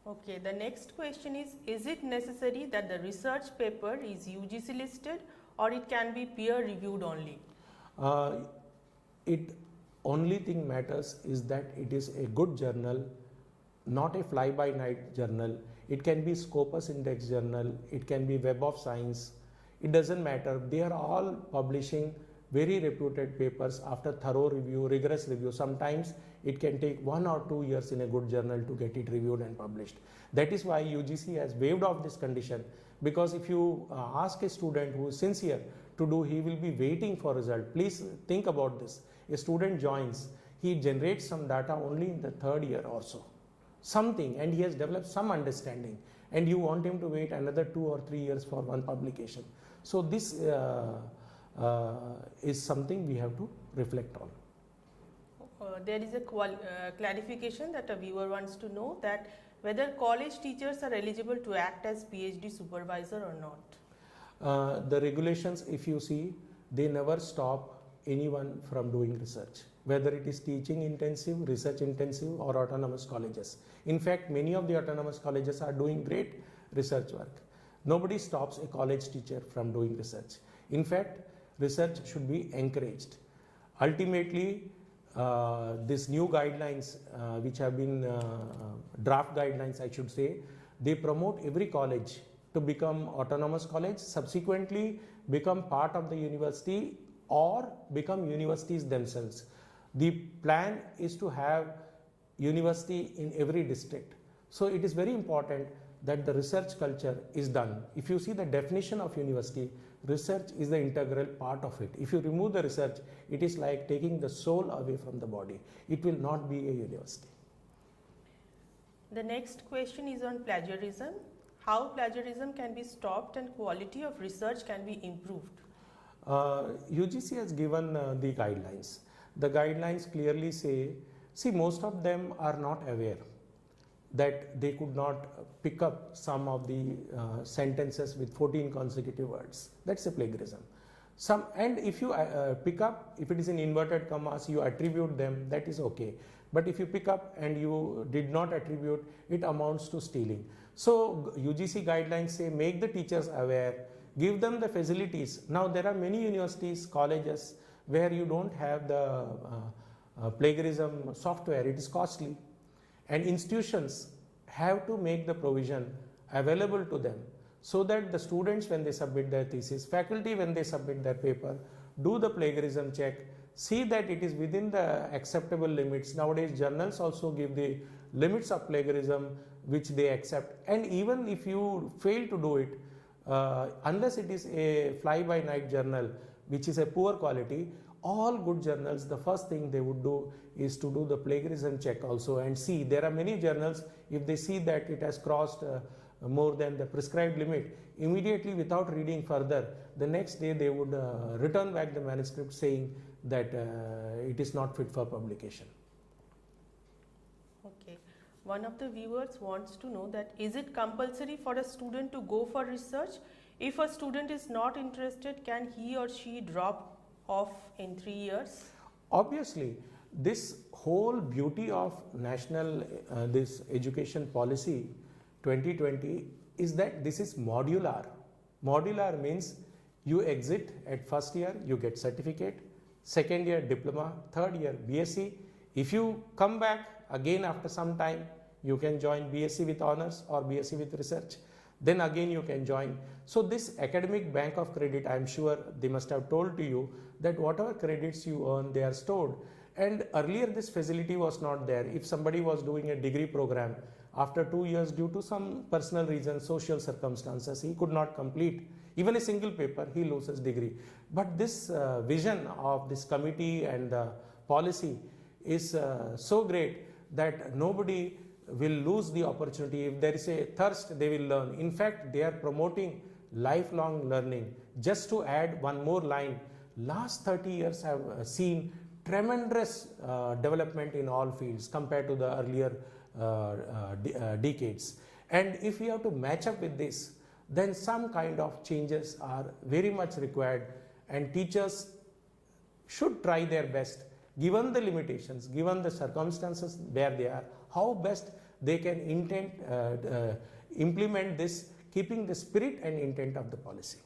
Okay, the next question is it necessary that the research paper is UGC listed, or it can be peer reviewed only? It only thing matters is that it is a good journal, not a fly-by-night journal. It can be Scopus Index journal, it can be Web of Science. It doesn't matter. They are all publishing very reputed papers after thorough review, rigorous review. Sometimes it can take 1 or 2 years in a good journal to get it reviewed and published. That is why UGC has waived off this condition, because if you ask a student who is sincere to do, he will be waiting for result. Please think about this. A student joins, he generates some data only in the 3rd year or so, something, and he has developed some understanding, and you want him to wait another 2 or 3 years for one publication. So this is something we have to reflect on. There is a clarification that a viewer wants to know, that whether college teachers are eligible to act as PhD supervisor or not. The regulations, if you see, they never stop anyone from doing research, whether it is teaching intensive, research intensive, or autonomous colleges. In fact, many of the autonomous colleges are doing great research work. Nobody stops a college teacher from doing research. In fact, research should be encouraged. Ultimately, these new guidelines, which have been draft guidelines, I should say, they promote every college to become autonomous college, subsequently become part of the university or become universities themselves. The plan is to have university in every district. So it is very important that the research culture is done. If you see the definition of university, research is the integral part of it. If you remove the research, it is like taking the soul away from the body. It will not be a university. The next question is on plagiarism. How plagiarism can be stopped and quality of research can be improved? UGC has given the guidelines. The guidelines clearly say, see, most of them are not aware that they could not pick up some of the sentences with 14 consecutive words. That's a plagiarism. And if you pick up, if it is in inverted commas, you attribute them, that is okay. But if you pick up and you did not attribute, it amounts to stealing. So UGC guidelines say, make the teachers aware, give them the facilities. Now there are many universities, colleges where you don't have the plagiarism software, it is costly. And institutions have to make the provision available to them, so that the students, when they submit their thesis, faculty, when they submit their paper, do the plagiarism check, see that it is within the acceptable limits. Nowadays journals also give the limits of plagiarism which they accept, and even if you fail to do it, unless it is a fly-by-night journal which is a poor quality, all good journals, the first thing they would do is to do the plagiarism check also and see. There are many journals, if they see that it has crossed more than the prescribed limit, immediately without reading further, the next day they would return back the manuscript saying that it is not fit for publication. Okay. One of the viewers wants to know that, is it compulsory for a student to go for research If a student is not interested, can he or she drop off in 3 years? Obviously, this whole beauty of national this education policy 2020 is that this is modular. Modular means you exit at first year, you get certificate, second year diploma, third year BSc. If you come back again after some time, you can join BSc with honors or BSc with research. Then again you can join. So this academic bank of credit, I am sure they must have told to you that whatever credits you earn, they are stored. And earlier this facility was not there. If somebody was doing a degree program, after 2 years due to some personal reasons, social circumstances, he could not complete even a single paper, he loses degree. But this vision of this committee and the policy is so great that nobody will lose the opportunity. If there is a thirst, they will learn. In fact, they are promoting lifelong learning. Just to add one more line, last 30 years have seen tremendous development in all fields compared to the earlier decades. And if we have to match up with this, then some kind of changes are very much required, and teachers should try their best, given the limitations, given the circumstances where they are, how best they can implement this, keeping the spirit and intent of the policy.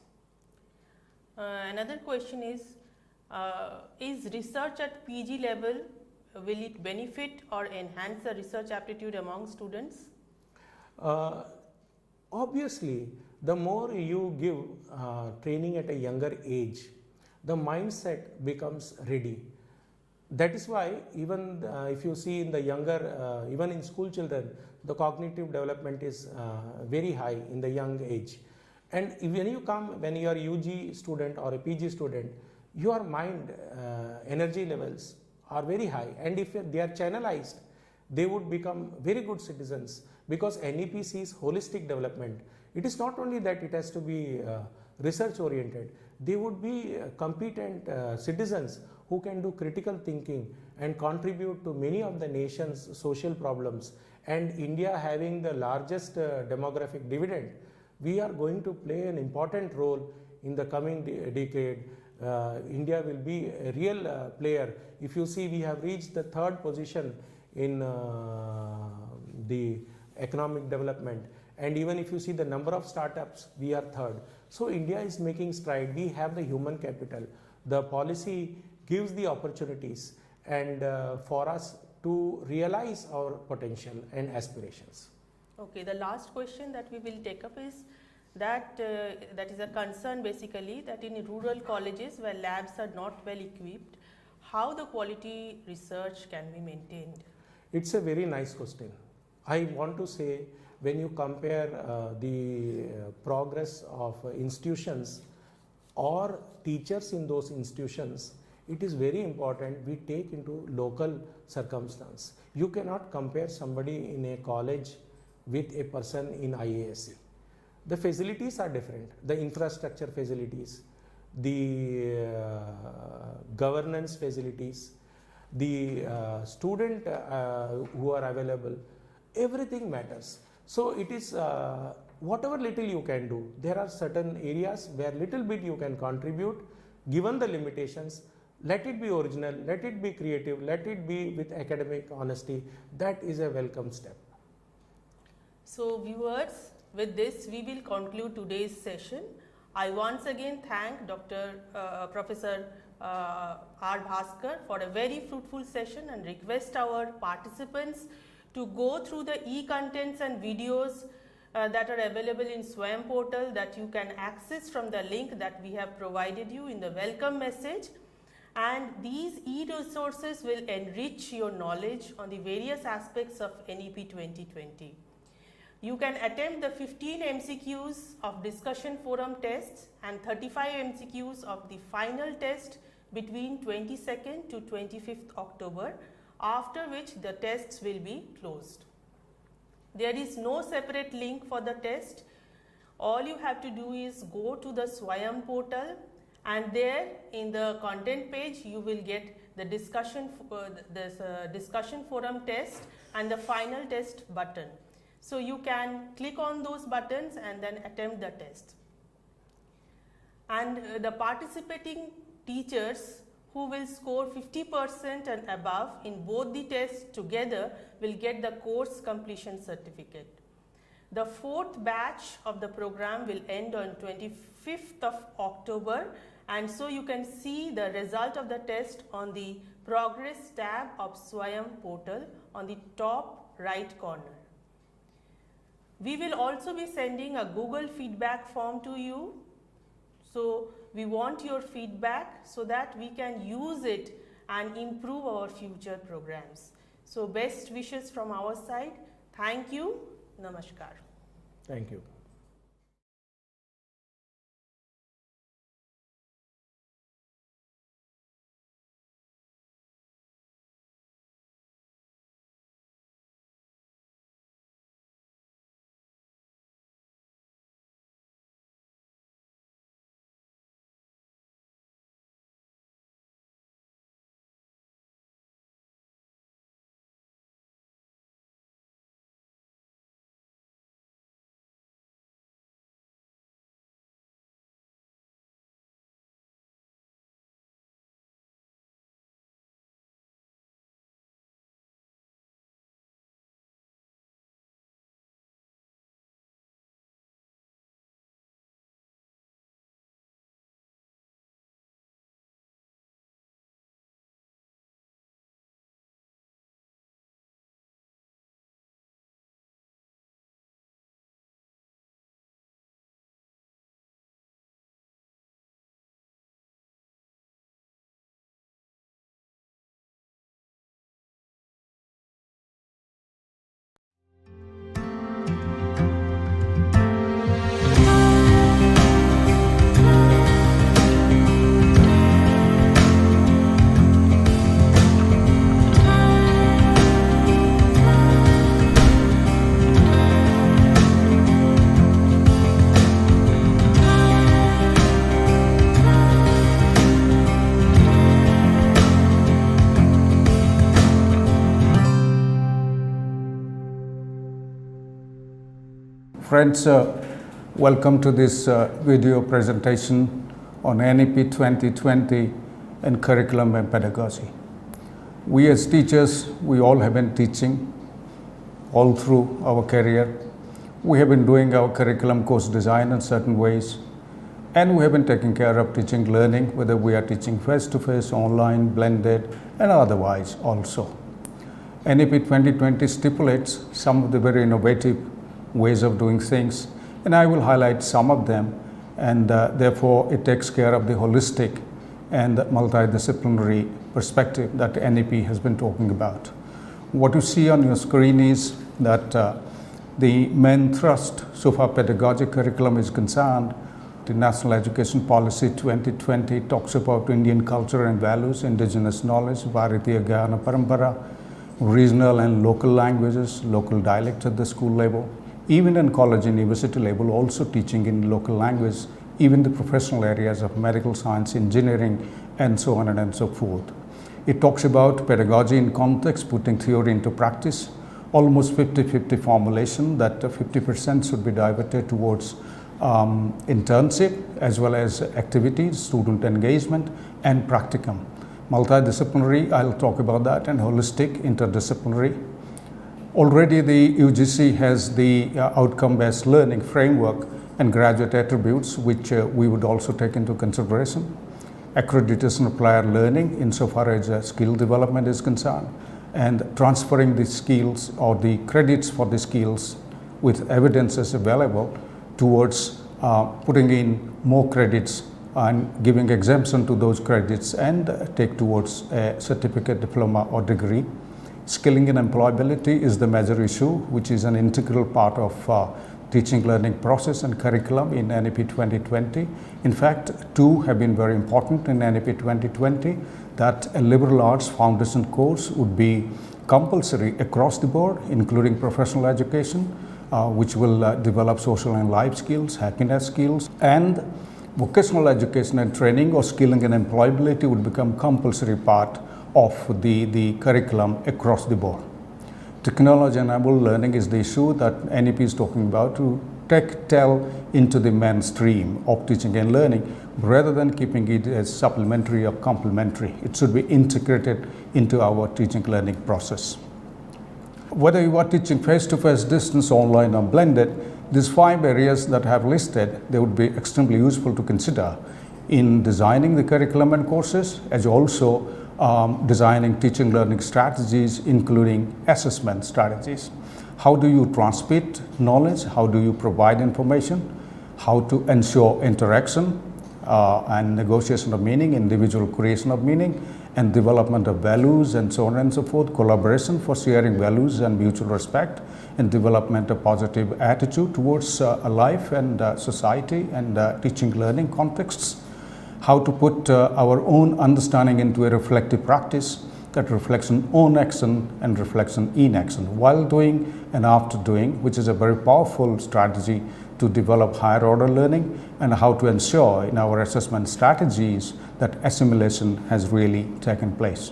Another question is research at PG level, will it benefit or enhance the research aptitude among students? Obviously, the more you give training at a younger age, the mindset becomes ready. That is why even if you see in the younger, even in school children, the cognitive development is very high in the young age. And when you come, when you are UG student or a PG student, your mind energy levels are very high, and if they are channelized, they would become very good citizens, because NEP sees holistic development. It is not only that it has to be research oriented, they would be competent citizens who can do critical thinking and contribute to many of the nation's social problems. And India having the largest demographic dividend, we are going to play an important role in the coming decade. India will be a real player. If you see, we have reached the 3rd position in the economic development, and even if you see the number of startups, we are 3rd. So India is making stride. We have the human capital. The policy gives the opportunities and for us to realize our potential and aspirations. Okay, the last question that we will take up is that that is a concern basically, that in rural colleges where labs are not well equipped, how the quality research can be maintained? It's a very nice question. I want to say, when you compare the progress of institutions or teachers in those institutions, it is very important we take into local circumstance. You cannot compare somebody in a college with a person in IASC. The facilities are different, the infrastructure facilities, the governance facilities, the student who are available, everything matters. So it is whatever little you can do. There are certain areas where little bit you can contribute, given the limitations. Let it be original, let it be creative, let it be with academic honesty. That is a welcome step. So viewers, with this we will conclude today's session. I once again thank Professor R. Baskar for a very fruitful session, and request our participants to go through the e-contents and videos that are available in SWAYAM portal, that you can access from the link that we have provided you in the welcome message. And these e-resources will enrich your knowledge on the various aspects of NEP 2020. You can attempt the 15 MCQs of discussion forum tests and 35 MCQs of the final test between 22nd to 25th October, after which the tests will be closed. There is no separate link for the test. All you have to do is go to the SWAYAM portal, and there in the content page you will get the discussion forum test and the final test button. So you can click on those buttons and then attempt the test. and the participating teachers who will score 50% and above in both the tests together will get the course completion certificate. The fourth batch of the program will end on 25th of October, and so you can see the result of the test on the progress tab of Swayam portal on the top right corner. We will also be sending a Google feedback form to you. So we want your feedback so that we can use it and improve our future programs. So best wishes from our side. Thank you. Namaskar. Thank you. Friends, welcome to this video presentation on NEP 2020 and curriculum and pedagogy. We as teachers, we all have been teaching all through our career. We have been doing our curriculum course design in certain ways, and we have been taking care of teaching learning, whether we are teaching face-to-face, online, blended, and otherwise also. NEP 2020 stipulates some of the very innovative ways of doing things, and I will highlight some of them, and therefore it takes care of the holistic and multidisciplinary perspective that NEP has been talking about. What you see on your screen is that the main thrust so far pedagogic curriculum is concerned. The National Education Policy 2020 talks about Indian culture and values, indigenous knowledge, Bharatiya Gyana Parampara, regional and local languages, local dialects at the school level, even in college and university level, also teaching in local language, even the professional areas of medical science, engineering, and so on and so forth. It talks about pedagogy in context, putting theory into practice, almost 50-50 formulation that 50% should be diverted towards internship as well as activities, student engagement, and practicum. Multidisciplinary, I'll talk about that, and holistic, interdisciplinary. Already the UGC has the outcome-based learning framework and graduate attributes, which we would also take into consideration. Accreditation of prior learning insofar as skill development is concerned, and transferring the skills or the credits for the skills with evidences available towards putting in more credits and giving exemption to those credits and take towards a certificate, diploma, or degree. Skilling and employability is the major issue, which is an integral part of teaching learning process and curriculum in NEP 2020. In fact, two have been very important in NEP 2020, that a liberal arts foundation course would be compulsory across the board, including professional education, which will develop social and life skills, happiness skills, and vocational education and training or skilling and employability would become compulsory part of the curriculum across the board. Technology-enabled learning is the issue that NEP is talking about, to tell into the mainstream of teaching and learning, rather than keeping it as supplementary or complementary. It should be integrated into our teaching learning process. Whether you are teaching face-to-face, distance, online or blended, these 5 areas that I have listed, they would be extremely useful to consider in designing the curriculum and courses, as also designing teaching learning strategies, including assessment strategies. How do you transmit knowledge? How do you provide information? How to ensure interaction and negotiation of meaning, individual creation of meaning, and development of values, and so on and so forth, collaboration for sharing values and mutual respect, and development of positive attitude towards life and society and teaching learning contexts. How to put our own understanding into a reflective practice that reflects on action and reflection in action, while doing and after doing, which is a very powerful strategy to develop higher order learning, and how to ensure in our assessment strategies that assimilation has really taken place.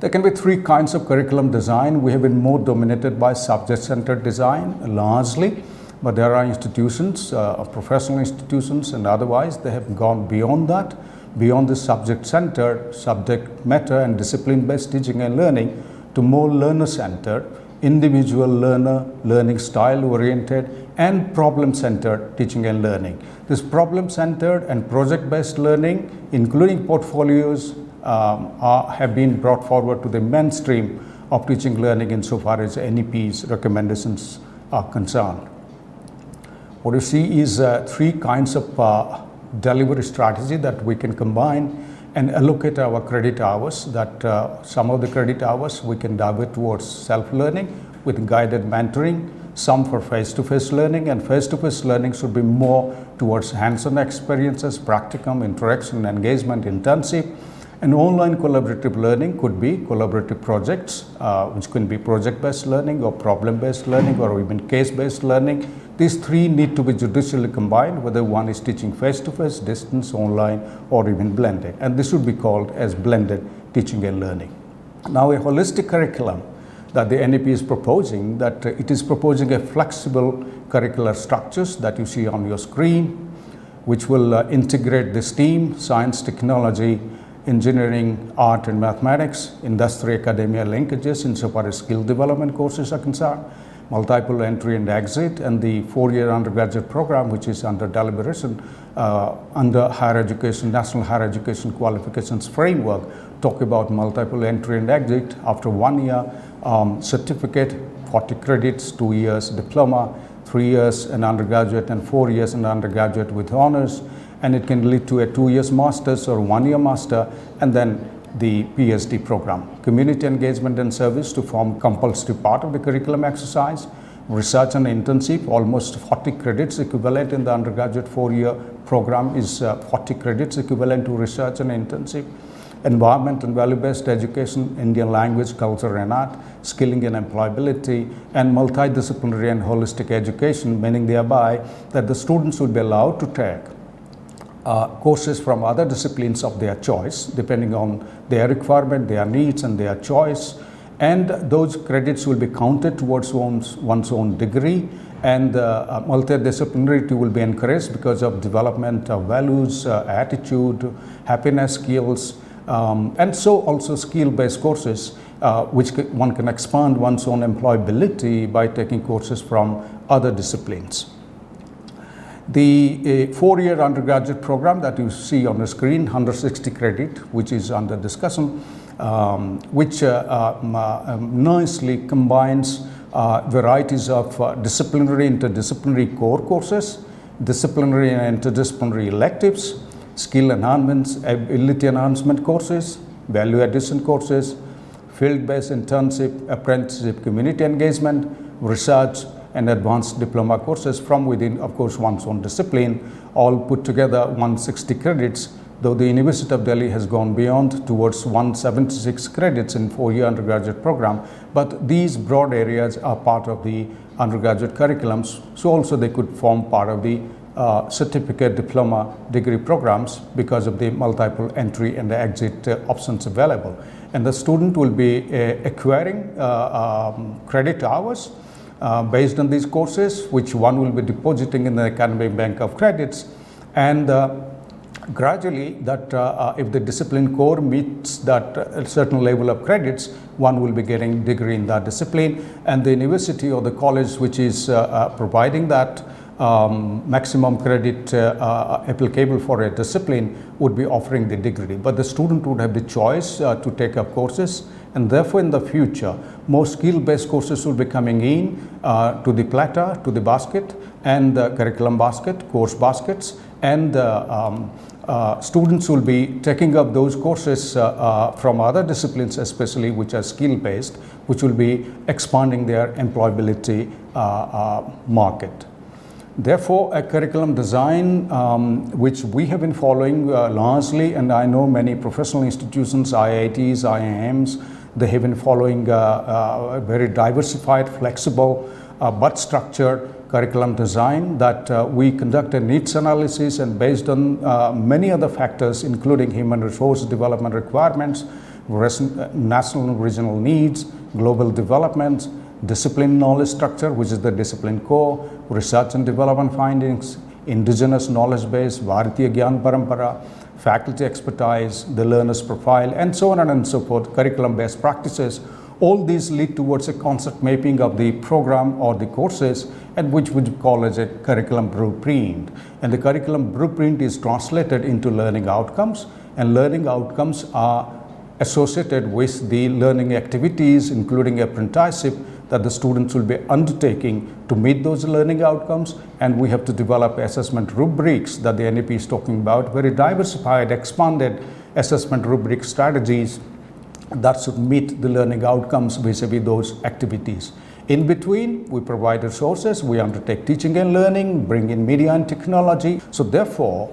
There can be 3 kinds of curriculum design. We have been more dominated by subject-centered design largely, but there are institutions, professional institutions and otherwise, they have gone beyond that, beyond the subject-centered, subject matter and discipline-based teaching and learning to more learner-centered, individual learner, learning style oriented, and problem-centered teaching and learning. This problem-centered and project-based learning, including portfolios, have been brought forward to the mainstream of teaching learning insofar as NEP's recommendations are concerned. What you see is 3 kinds of delivery strategy that we can combine and allocate our credit hours, that some of the credit hours we can divert towards self-learning with guided mentoring, some for face-to-face learning, and face-to-face learning should be more towards hands-on experiences, practicum, interaction, engagement, internship. And online collaborative learning could be collaborative projects, which can be project-based learning or problem-based learning or even case-based learning. These 3 need to be judiciously combined, whether one is teaching face-to-face, distance, online, or even blended. And this should be called as blended teaching and learning. Now, a holistic curriculum that the NEP is proposing, that it is proposing a flexible curricular structures that you see on your screen, which will integrate the STEAM, science, technology, engineering, art and mathematics, industry, academia linkages insofar as skill development courses are concerned, multiple entry and exit, and the 4-year undergraduate program, which is under deliberation under higher education, National Higher Education Qualifications Framework, talk about multiple entry and exit after 1 year certificate, 40 credits, 2 years diploma, 3 years an undergraduate, and 4 years an undergraduate with honors, and it can lead to a 2 years master's or 1 year master, and then the PhD program. Community engagement and service to form compulsory part of the curriculum exercise. Research and internship, almost 40 credits equivalent in the undergraduate 4-year program is 40 credits equivalent to research and internship. Environment and value-based education, Indian language, culture and art, skilling and employability, and multidisciplinary and holistic education, meaning thereby that the students would be allowed to take courses from other disciplines of their choice, depending on their requirement, their needs, and their choice. And those credits will be counted towards one's own degree, and multidisciplinarity will be encouraged because of development of values, attitude, happiness skills, and so also skill-based courses, which one can expand one's own employability by taking courses from other disciplines. The 4-year undergraduate program that you see on the screen, 160 credit, which is under discussion, which nicely combines varieties of disciplinary, interdisciplinary core courses, disciplinary and interdisciplinary electives, skill enhancements, ability enhancement courses, value addition courses, field-based internship, apprenticeship, community engagement, research, and advanced diploma courses from within, of course, one's own discipline, all put together 160 credits, though the University of Delhi has gone beyond towards 176 credits in 4-year undergraduate program. But these broad areas are part of the undergraduate curriculums, so also they could form part of the certificate, diploma, degree programs because of the multiple entry and exit options available. And the student will be acquiring credit hours based on these courses, which one will be depositing in the academic bank of credits, and Gradually, that if the discipline core meets that certain level of credits, one will be getting degree in that discipline, and the university or the college which is providing that maximum credit applicable for a discipline would be offering the degree. But the student would have the choice to take up courses, and therefore in the future more skill-based courses will be coming in to the platter, to the basket, and the curriculum basket, course baskets, and students will be taking up those courses from other disciplines, especially which are skill-based, which will be expanding their employability market. Therefore, a curriculum design which we have been following largely, and I know many professional institutions, IITs, IIMs, they have been following very diversified, flexible, but structured curriculum design that we conduct a needs analysis, and based on many other factors including human resource development requirements, national and regional needs, global developments, discipline knowledge structure, which is the discipline core, research and development findings, indigenous knowledge base, Bharatiya Gyan Parampara, faculty expertise, the learner's profile, and so on and so forth, curriculum based practices. All these lead towards a concept mapping of the program or the courses, and which we call as a curriculum blueprint. And the curriculum blueprint is translated into learning outcomes, and learning outcomes are associated with the learning activities, including apprenticeship, that the students will be undertaking to meet those learning outcomes. And we have to develop assessment rubrics that the NEP is talking about, very diversified, expanded assessment rubric strategies that should meet the learning outcomes vis-a-vis those activities. In between, we provide resources, we undertake teaching and learning, bring in media and technology. So therefore,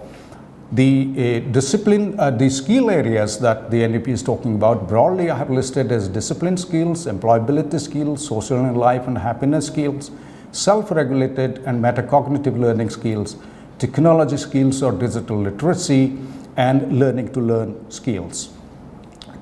the discipline, the skill areas that the NEP is talking about, broadly I have listed as discipline skills, employability skills, social and life and happiness skills, self-regulated and metacognitive learning skills, technology skills or digital literacy, and learning to learn skills.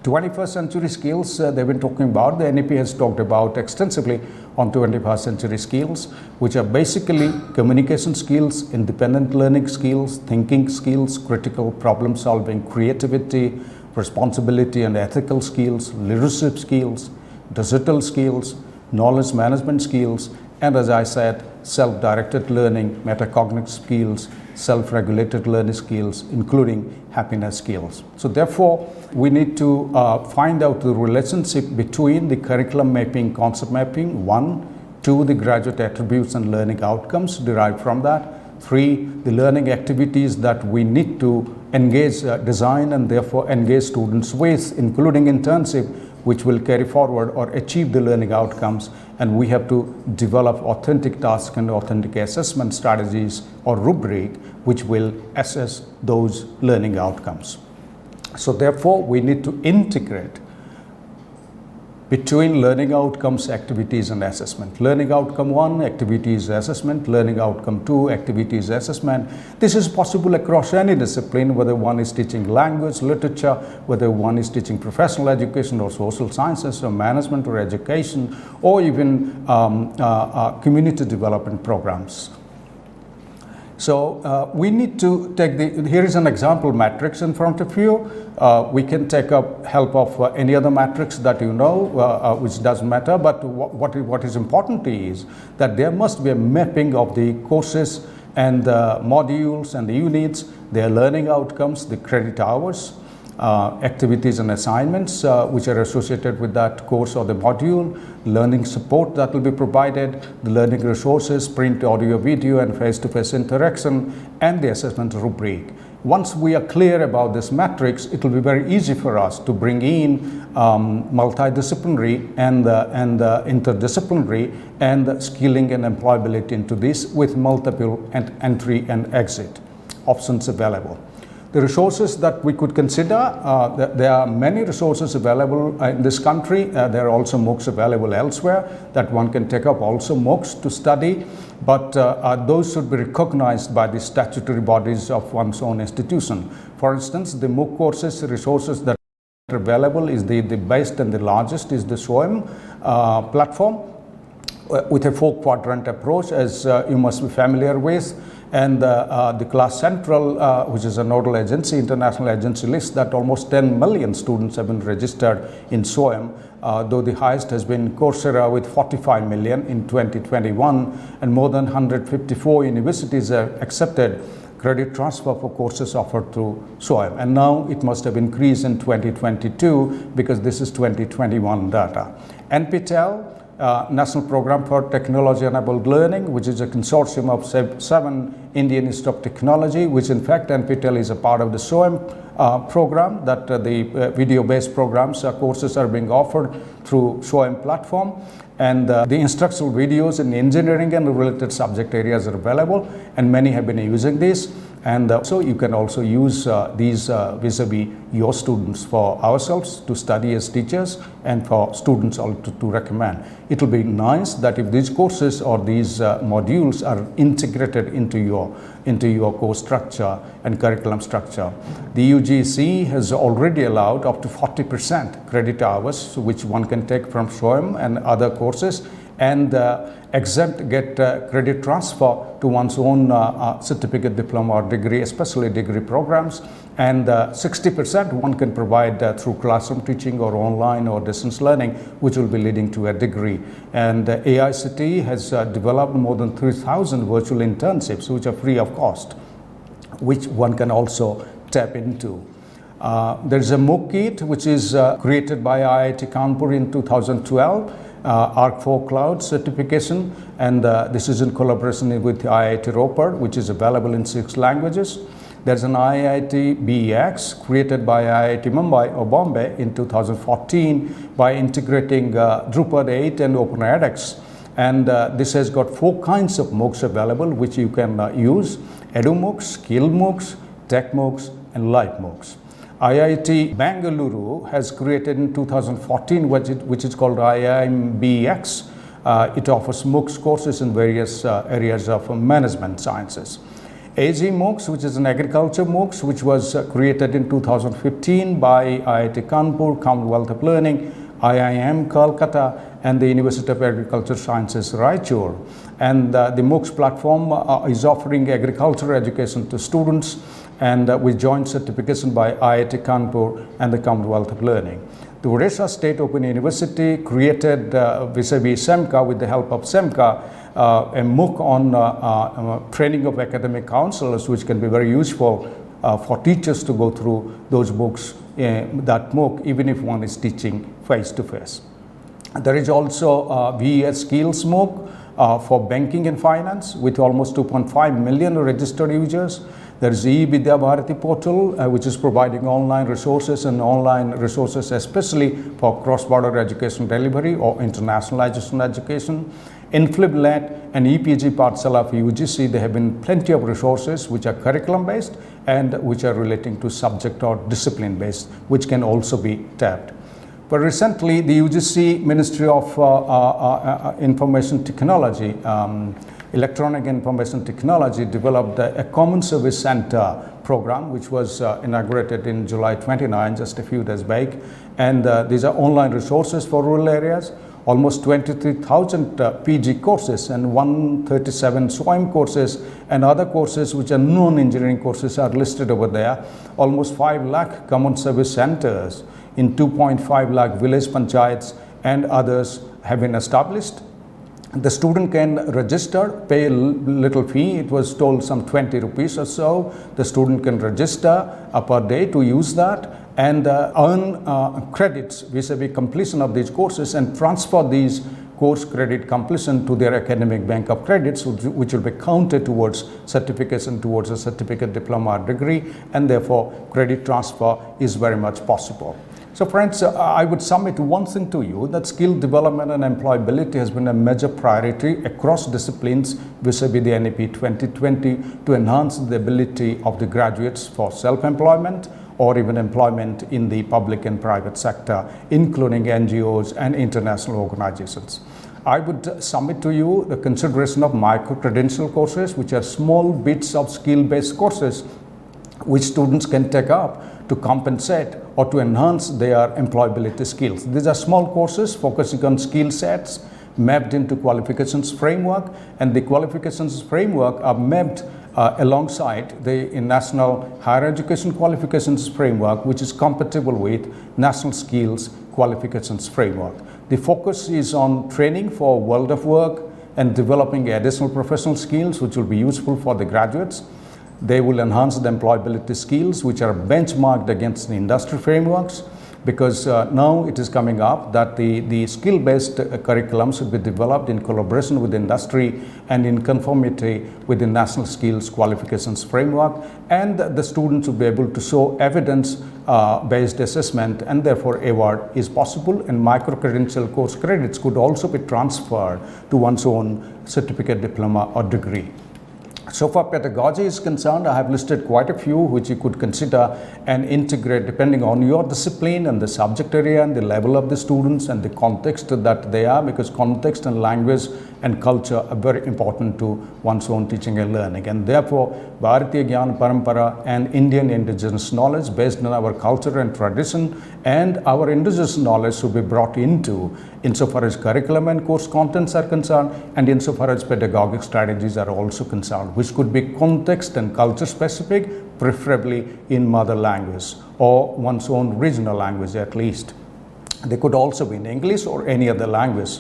21st century skills they've been talking about, the NEP has talked about extensively on 21st century skills, which are basically communication skills, independent learning skills, thinking skills, critical problem solving, creativity, responsibility and ethical skills, leadership skills, digital skills, knowledge management skills, and as I said, self-directed learning, metacognitive skills, self-regulated learning skills, including happiness skills. So therefore, we need to find out the relationship between the curriculum mapping, concept mapping, 1, 2, the graduate attributes and learning outcomes derived from that, 3, the learning activities that we need to engage, design and therefore engage students with, including internship, which will carry forward or achieve the learning outcomes, and we have to develop authentic task and authentic assessment strategies or rubric which will assess those learning outcomes. So therefore, we need to integrate between learning outcomes, activities and assessment. Learning outcome 1, activities assessment. Learning outcome 2, activities assessment. This is possible across any discipline, whether one is teaching language, literature, whether one is teaching professional education or social sciences or management or education, or even community development programs. So we need to take here is an example matrix in front of you. We can take up help of any other matrix that you know, which doesn't matter, but what is important is that there must be a mapping of the courses and the modules and the units, their learning outcomes, the credit hours, activities and assignments which are associated with that course or the module, learning support that will be provided, the learning resources, print, audio, video and face-to-face interaction, and the assessment rubric. Once we are clear about this matrix, it will be very easy for us to bring in multidisciplinary and interdisciplinary and skilling and employability into this with multiple entry and exit options available. The resources that we could consider, there are many resources available in this country. There are also MOOCs available elsewhere that one can take up also MOOCs to study, but those should be recognized by the statutory bodies of one's own institution. For instance, the MOOC courses resources that are available is the best and the largest is the SWAYAM platform with a 4-quadrant approach, as you must be familiar with. And the Class Central, which is a nodal agency, international agency, lists that almost 10 million students have been registered in SWAYAM, though the highest has been Coursera with 45 million in 2021, and more than 154 universities have accepted credit transfer for courses offered through SWAYAM. And now it must have increased in 2022 because this is 2021 data. NPTEL, National Program for Technology-Enabled Learning, which is a consortium of 7 Indian Institute of Technology, which in fact NPTEL is a part of the SWAYAM program, that the video-based programs, courses are being offered through SWAYAM platform. And the instructional videos in engineering and related subject areas are available, and many have been using this. And so you can also use these vis-a-vis your students for ourselves to study as teachers, and for students also to recommend. It will be nice that if these courses or these modules are integrated into your course structure and curriculum structure. The UGC has already allowed up to 40% credit hours, which one can take from SWAYAM and other courses, and get credit transfer to one's own certificate, diploma or degree, especially degree programs. And 60% one can provide through classroom teaching or online or distance learning, which will be leading to a degree. And AICTE has developed more than 3,000 virtual internships, which are free of cost, which one can also tap into. There is a MOOC kit, which is created by IIT Kanpur in 2012. ARC4 Cloud certification, and this is in collaboration with IIT Ropar, which is available in 6 languages. There's an IIT BEX created by IIT Mumbai or Bombay in 2014 by integrating Drupal 8 and OpenEdX. And this has got 4 kinds of MOOCs available, which you can use: Edu MOOCs, Skill MOOCs, Tech MOOCs, and Live MOOCs. IIT Bangalore has created in 2014 which is called IIMBX. It offers MOOCs courses in various areas of management sciences. AG MOOCs, which is an agriculture MOOCs, which was created in 2015 by IIT Kanpur, Commonwealth of Learning, IIM Kolkata, and the University of Agriculture Sciences, Raichur. And the MOOCs platform is offering agricultural education to students, and with joint certification by IIT Kanpur and the Commonwealth of Learning. The Odisha State Open University created vis-a-vis SEMCA, with the help of SEMCA, a MOOC on training of academic counselors, which can be very useful for teachers to go through those books, that MOOC, even if one is teaching face-to-face. There is also VES Skills MOOC for banking and finance, with almost 2.5 million registered users. There is the eVidya Bharati portal, which is providing online resources especially for cross-border education delivery or internationalization education. InflibNet and EPG Pathshala of UGC, there have been plenty of resources which are curriculum-based and which are relating to subject or discipline-based, which can also be tapped. But recently, the UGC Ministry of Information Technology, Electronic Information Technology, developed a Common Service Center program, which was inaugurated in July 29, just a few days back. And these are online resources for rural areas. Almost 23,000 PG courses and 137 SWAYAM courses and other courses which are non-engineering courses are listed over there. Almost 5 lakh common service centers in 2.5 lakh village panchayats and others have been established. The student can register, pay a little fee. It was told some 20 rupees or so. The student can register per day to use that and earn credits vis-a-vis completion of these courses and transfer these course credit completion to their academic bank of credits, which will be counted towards certification, towards a certificate, diploma, or degree, and therefore credit transfer is very much possible. So friends, I would sum it one thing to you, that skill development and employability has been a major priority across disciplines vis-a-vis the NEP 2020 to enhance the ability of the graduates for self-employment or even employment in the public and private sector, including NGOs and international organizations. I would submit to you the consideration of micro-credential courses, which are small bits of skill-based courses which students can take up to compensate or to enhance their employability skills. These are small courses focusing on skill sets mapped into qualifications framework, and the qualifications framework are mapped alongside the National Higher Education Qualifications Framework, which is compatible with National Skills Qualifications Framework. The focus is on training for world of work and developing additional professional skills which will be useful for the graduates. They will enhance the employability skills which are benchmarked against the industry frameworks, because now it is coming up that the skill-based curriculum should be developed in collaboration with industry and in conformity with the National Skills Qualifications Framework, and the students will be able to show evidence-based assessment, and therefore award is possible, and micro-credential course credits could also be transferred to one's own certificate, diploma or degree. So far pedagogy is concerned, I have listed quite a few which you could consider and integrate depending on your discipline and the subject area and the level of the students and the context that they are, because context and language and culture are very important to one's own teaching and learning. And therefore, Bharatiya Gyan Parampara and Indian indigenous knowledge based on our culture and tradition and our indigenous knowledge should be brought insofar as curriculum and course contents are concerned, and insofar as pedagogic strategies are also concerned, which could be context and culture specific, preferably in mother language or one's own regional language at least. They could also be in English or any other language.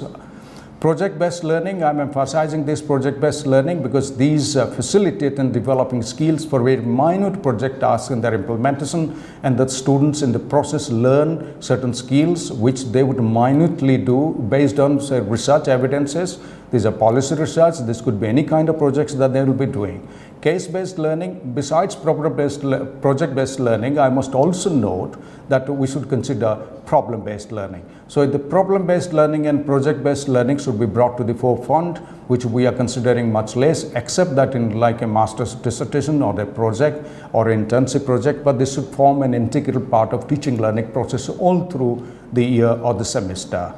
Project-based learning, I'm emphasizing this project-based learning because these facilitate in developing skills for very minute project tasks in their implementation, and that students in the process learn certain skills which they would minutely do based on, say, research evidences. These are policy research, this could be any kind of projects that they will be doing. Case-based learning, besides project-based learning, I must also note that we should consider problem-based learning. So the problem-based learning and project-based learning should be brought to the forefront, which we are considering much less, except that in like a master's dissertation or a project or internship project, but this should form an integral part of teaching learning process all through the year or the semester.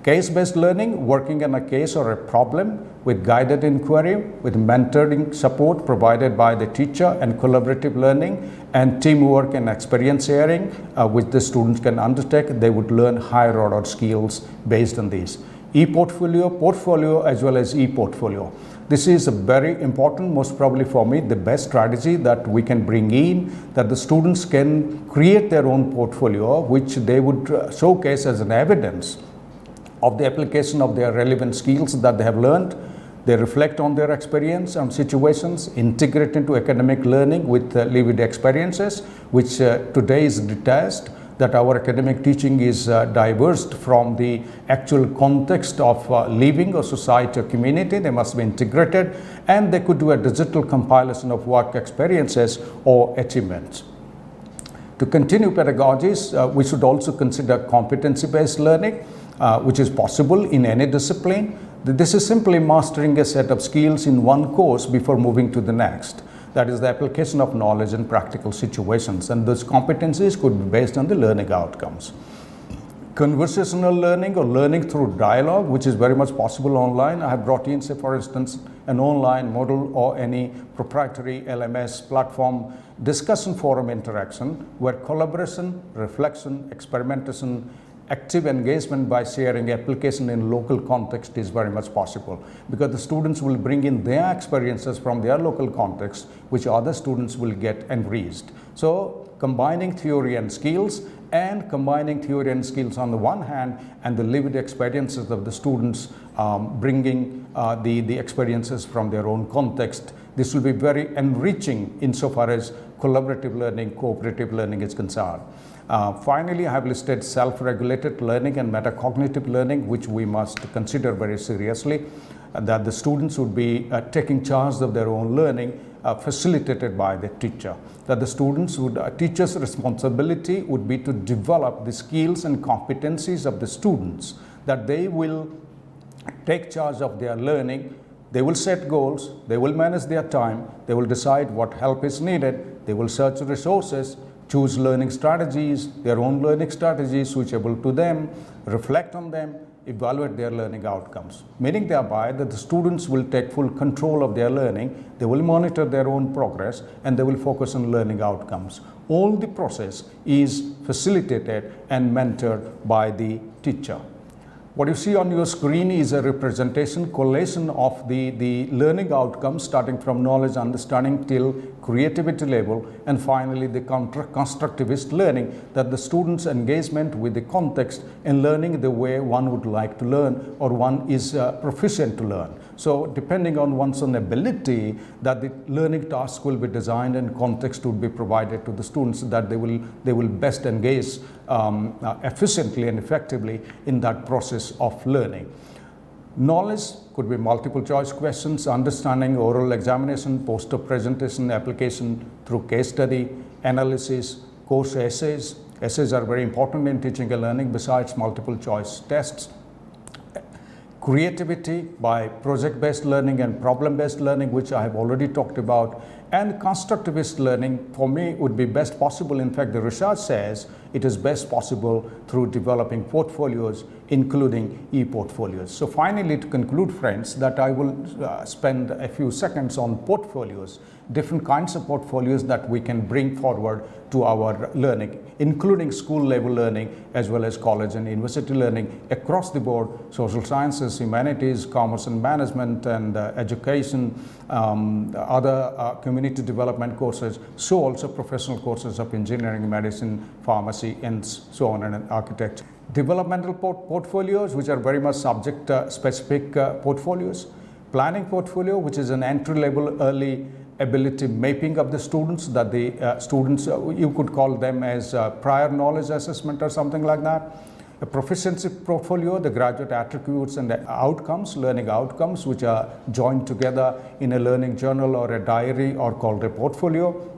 Case-based learning, working on a case or a problem with guided inquiry, with mentoring support provided by the teacher, and collaborative learning and teamwork and experience sharing, which the students can undertake. They would learn higher order skills based on these. E-portfolio, portfolio as well as e-portfolio. This is a very important, most probably for me, the best strategy that we can bring in, that the students can create their own portfolio, which they would showcase as an evidence of the application of their relevant skills that they have learned. They reflect on their experience and situations, integrate into academic learning with lived experiences, which today is detached, that our academic teaching is diverse from the actual context of living or society or community. They must be integrated, and they could do a digital compilation of work experiences or achievements. To continue pedagogies, we should also consider competency-based learning, which is possible in any discipline. This is simply mastering a set of skills in one course before moving to the next. That is the application of knowledge in practical situations, and those competencies could be based on the learning outcomes. Conversational learning or learning through dialogue, which is very much possible online. I have brought in, say, for instance, an online model or any proprietary LMS platform discussion forum interaction where collaboration, reflection, experimentation, active engagement by sharing application in local context is very much possible, because the students will bring in their experiences from their local context, which other students will get enriched. So combining theory and skills, and combining theory and skills on the one hand and the lived experiences of the students, bringing the experiences from their own context. This will be very enriching insofar as collaborative learning, cooperative learning is concerned. Finally, I have listed self-regulated learning and metacognitive learning, which we must consider very seriously, that the students would be taking charge of their own learning, facilitated by the teacher. That the students would, teacher's responsibility would be to develop the skills and competencies of the students, that they will take charge of their learning, they will set goals, they will manage their time, they will decide what help is needed, they will search resources, choose learning strategies, their own learning strategies suitable to them, reflect on them, evaluate their learning outcomes. Meaning thereby that the students will take full control of their learning, they will monitor their own progress, and they will focus on learning outcomes. All the process is facilitated and mentored by the teacher. What you see on your screen is a representation, collation of the learning outcomes starting from knowledge, understanding till creativity level, and finally the constructivist learning, that the student's engagement with the context and learning the way one would like to learn or one is proficient to learn. So depending on one's own ability, that the learning task will be designed and context would be provided to the students, so that they will best engage efficiently and effectively in that process of learning. Knowledge could be multiple choice questions, understanding, oral examination, poster presentation, application through case study, analysis, course essays. Essays are very important in teaching and learning besides multiple choice tests. Creativity by project-based learning and problem-based learning, which I have already talked about, and constructivist learning for me would be best possible. In fact, the research says it is best possible through developing portfolios, including e-portfolios. So finally, to conclude, friends, that I will spend a few seconds on portfolios, different kinds of portfolios that we can bring forward to our learning, including school level learning as well as college and university learning across the board: social sciences, humanities, commerce and management, and education, other community development courses, so also professional courses of engineering, medicine, pharmacy, and so on, and architecture. Developmental portfolios, which are very much subject specific portfolios. Planning portfolio, which is an entry level early ability mapping of the students, that the students, you could call them as prior knowledge assessment or something like that. A proficiency portfolio, the graduate attributes and the outcomes, learning outcomes, which are joined together in a learning journal or a diary or called a portfolio.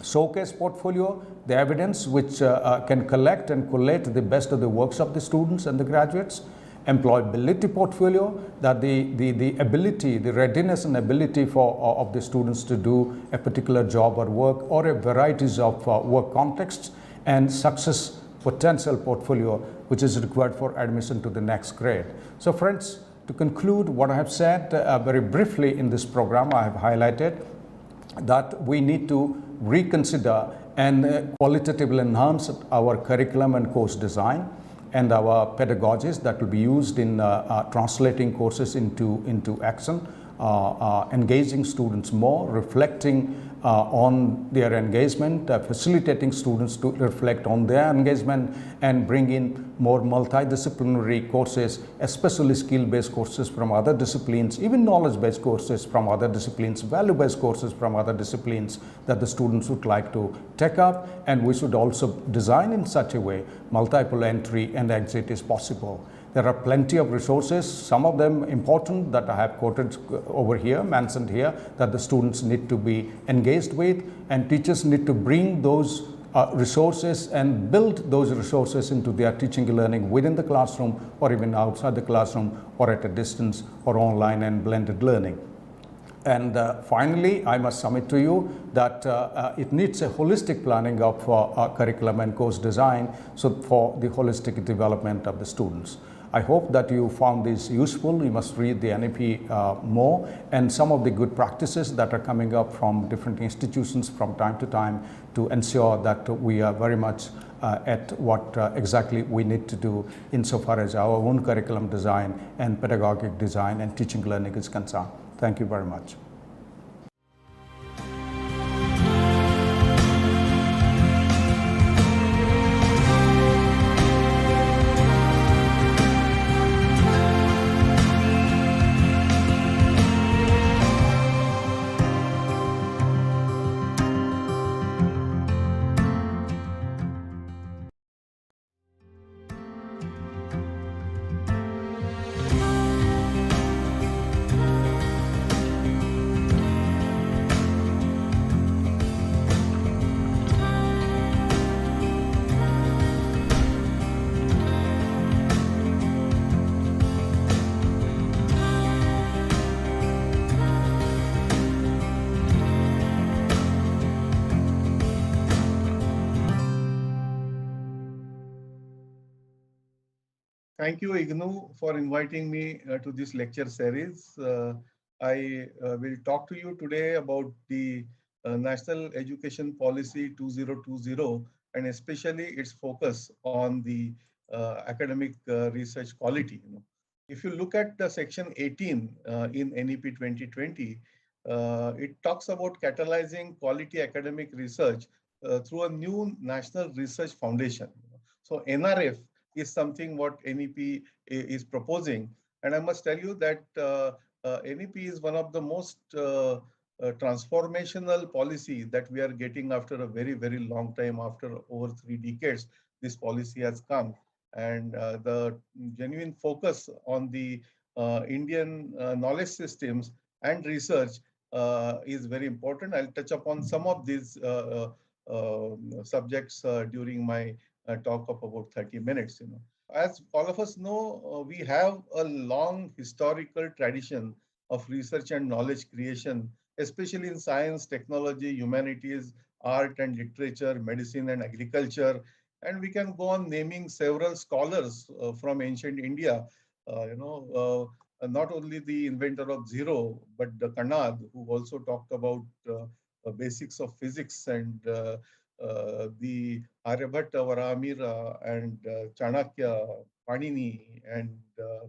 Showcase portfolio, the evidence which can collect and collate the best of the works of the students and the graduates. Employability portfolio, that the ability, the readiness and ability of the students to do a particular job or work or a varieties of work contexts. And success potential portfolio, which is required for admission to the next grade. So friends, to conclude what I have said very briefly in this program, I have highlighted that we need to reconsider and qualitatively enhance our curriculum and course design and our pedagogies that will be used in translating courses into action, engaging students more, reflecting on their engagement, facilitating students to reflect on their engagement, and bring in more multidisciplinary courses, especially skill-based courses from other disciplines, even knowledge-based courses from other disciplines, value-based courses from other disciplines that the students would like to take up. And we should also design in such a way multiple entry and exit is possible. There are plenty of resources, some of them important that I have quoted over here, mentioned here, that the students need to be engaged with, and teachers need to bring those resources and build those resources into their teaching and learning within the classroom or even outside the classroom or at a distance or online and blended learning. And finally, I must submit to you that it needs a holistic planning of curriculum and course design, so for the holistic development of the students. I hope that you found this useful. You must read the NEP more, and some of the good practices that are coming up from different institutions from time to time to ensure that we are very much at what exactly we need to do insofar as our own curriculum design and pedagogic design and teaching learning is concerned. Thank you very much. Thank you, IGNOU, for inviting me to this lecture series. I will talk to you today about the National Education Policy 2020 and especially its focus on the academic research quality. If you look at the section 18 in NEP 2020, it talks about catalyzing quality academic research through a new National Research Foundation. So NRF is something what NEP is proposing. And I must tell you that NEP is one of the most transformational policy that we are getting after a very, very long time, after over 3 decades, this policy has come. And the genuine focus on the Indian knowledge systems and research is very important. I'll touch upon some of these subjects during my talk of about 30 minutes. As all of us know, we have a long historical tradition of research and knowledge creation, especially in science, technology, humanities, art and literature, medicine and agriculture. And we can go on naming several scholars from ancient India, not only the inventor of zero, but the Kanad, who also talked about basics of physics, and the Aryabhatta, Varamira, and Chanakya, Panini, and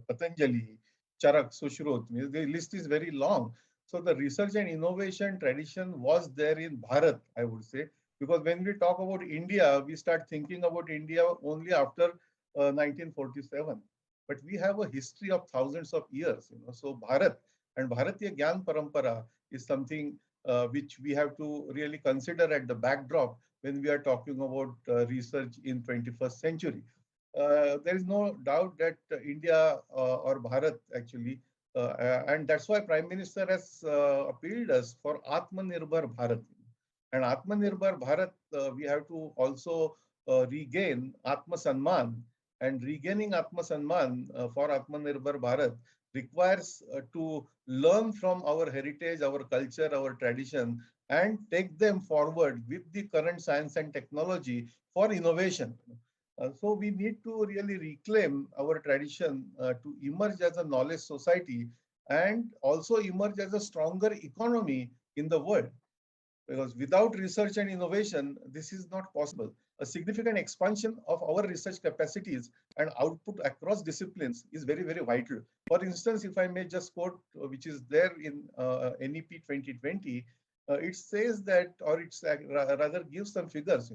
Patanjali, Charak, Sushrut. The list is very long. So the research and innovation tradition was there in Bharat, I would say, because when we talk about India, we start thinking about India only after 1947. But we have a history of thousands of years. So Bharat and Bharatiya Gyan Parampara is something which we have to really consider at the backdrop when we are talking about research in 21st century. There is no doubt that India or Bharat actually, and that's why Prime Minister has appealed us for Atmanirbhar Bharat. And Atmanirbhar Bharat, we have to also regain Atma Sanman. And regaining Atma Sanman for Atmanirbhar Bharat requires to learn from our heritage, our culture, our tradition, and take them forward with the current science and technology for innovation. So we need to really reclaim our tradition to emerge as a knowledge society and also emerge as a stronger economy in the world. Because without research and innovation, this is not possible. A significant expansion of our research capacities and output across disciplines is very, very vital. For instance, if I may just quote, which is there in NEP 2020, it says that, or it's rather gives some figures,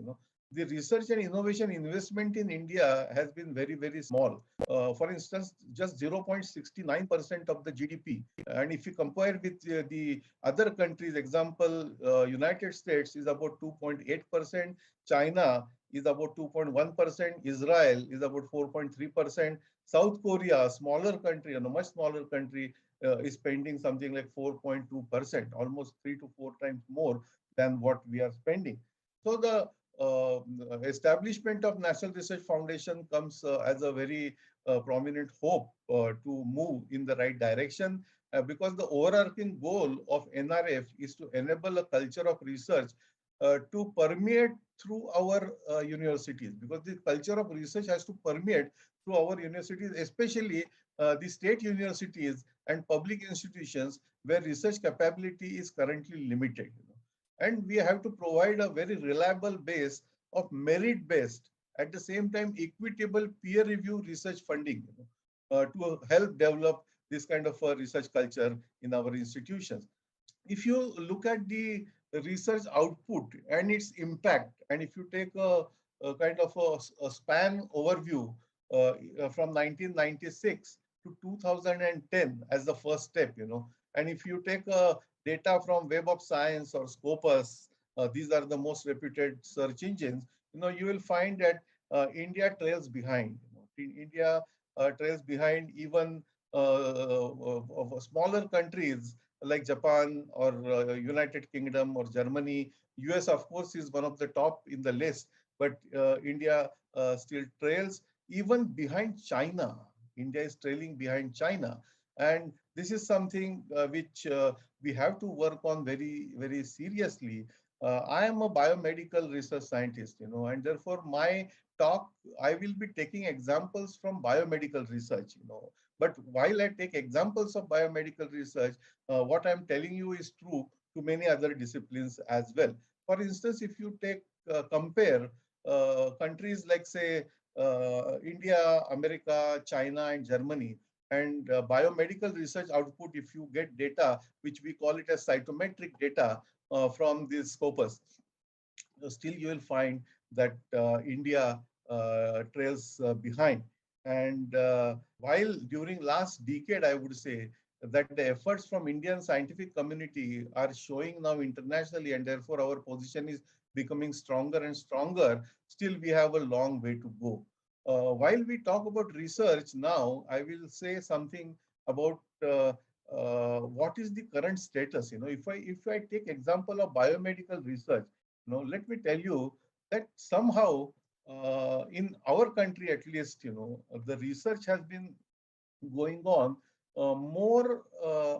the research and innovation investment in India has been very, very small. For instance, just 0.69% of the GDP. And if you compare with the other countries, example, United States is about 2.8%, China is about 2.1%, Israel is about 4.3%, South Korea, a smaller country, a much smaller country, is spending something like 4.2%, almost 3 to 4 times more than what we are spending. So the establishment of National Research Foundation comes as a very prominent hope to move in the right direction, because the overarching goal of NRF is to enable a culture of research to permeate through our universities, because the culture of research has to permeate through our universities, especially the state universities and public institutions where research capability is currently limited. And we have to provide a very reliable base of merit-based, at the same time equitable peer review research funding to help develop this kind of a research culture in our institutions. If you look at the research output and its impact, and if you take a kind of a span overview from 1996 to 2010 as the first step, and if you take data from Web of Science or Scopus, these are the most reputed search engines, you will find that India trails behind. India trails behind even of smaller countries like Japan or United Kingdom or Germany. US, of course, is one of the top in the list, but India still trails even behind China. India is trailing behind China. And this is something which we have to work on very, very seriously. I am a biomedical research scientist, and therefore my talk, I will be taking examples from biomedical research, But while I take examples of biomedical research, what I'm telling you is true to many other disciplines as well. For instance, if you take compare countries like, say, India, America, China, and Germany. And biomedical research output, if you get data, which we call it as cytometric data from this scopus, still you will find that India trails behind. And while during last decade, I would say that the efforts from Indian scientific community are showing now internationally, and therefore our position is becoming stronger and stronger, still we have a long way to go. While we talk about research now, I will say something about what is the current status. If I take example of biomedical research, let me tell you that somehow in our country, at least, the research has been going on more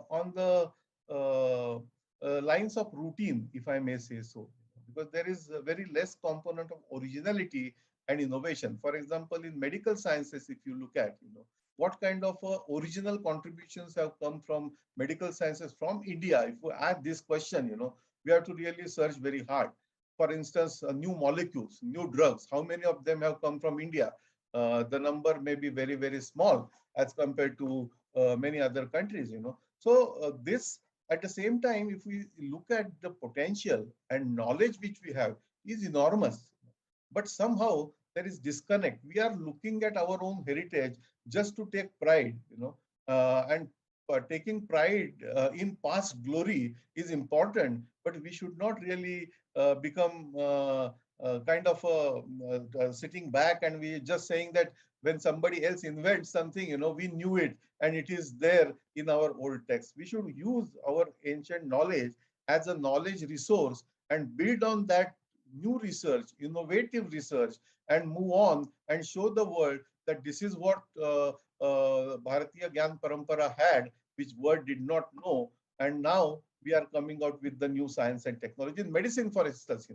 on the lines of routine, if I may say so, because there is a very less component of originality and innovation. For example, in medical sciences, if you look at, what kind of original contributions have come from medical sciences from India? If we ask this question, we have to really search very hard. For instance, new molecules, new drugs, how many of them have come from India? The number may be very, very small as compared to many other countries, So this, at the same time, if we look at the potential and knowledge which we have is enormous, but somehow there is disconnect. We are looking at our own heritage just to take pride, and taking pride in past glory is important, but we should not really become kind of sitting back and we just saying that when somebody else invents something, we knew it and it is there in our old text. We should use our ancient knowledge as a knowledge resource and build on that new research, innovative research, and move on and show the world that this is what Bharatiya Gyan Parampara had, which world did not know. And now we are coming out with the new science and technology. In medicine, for instance,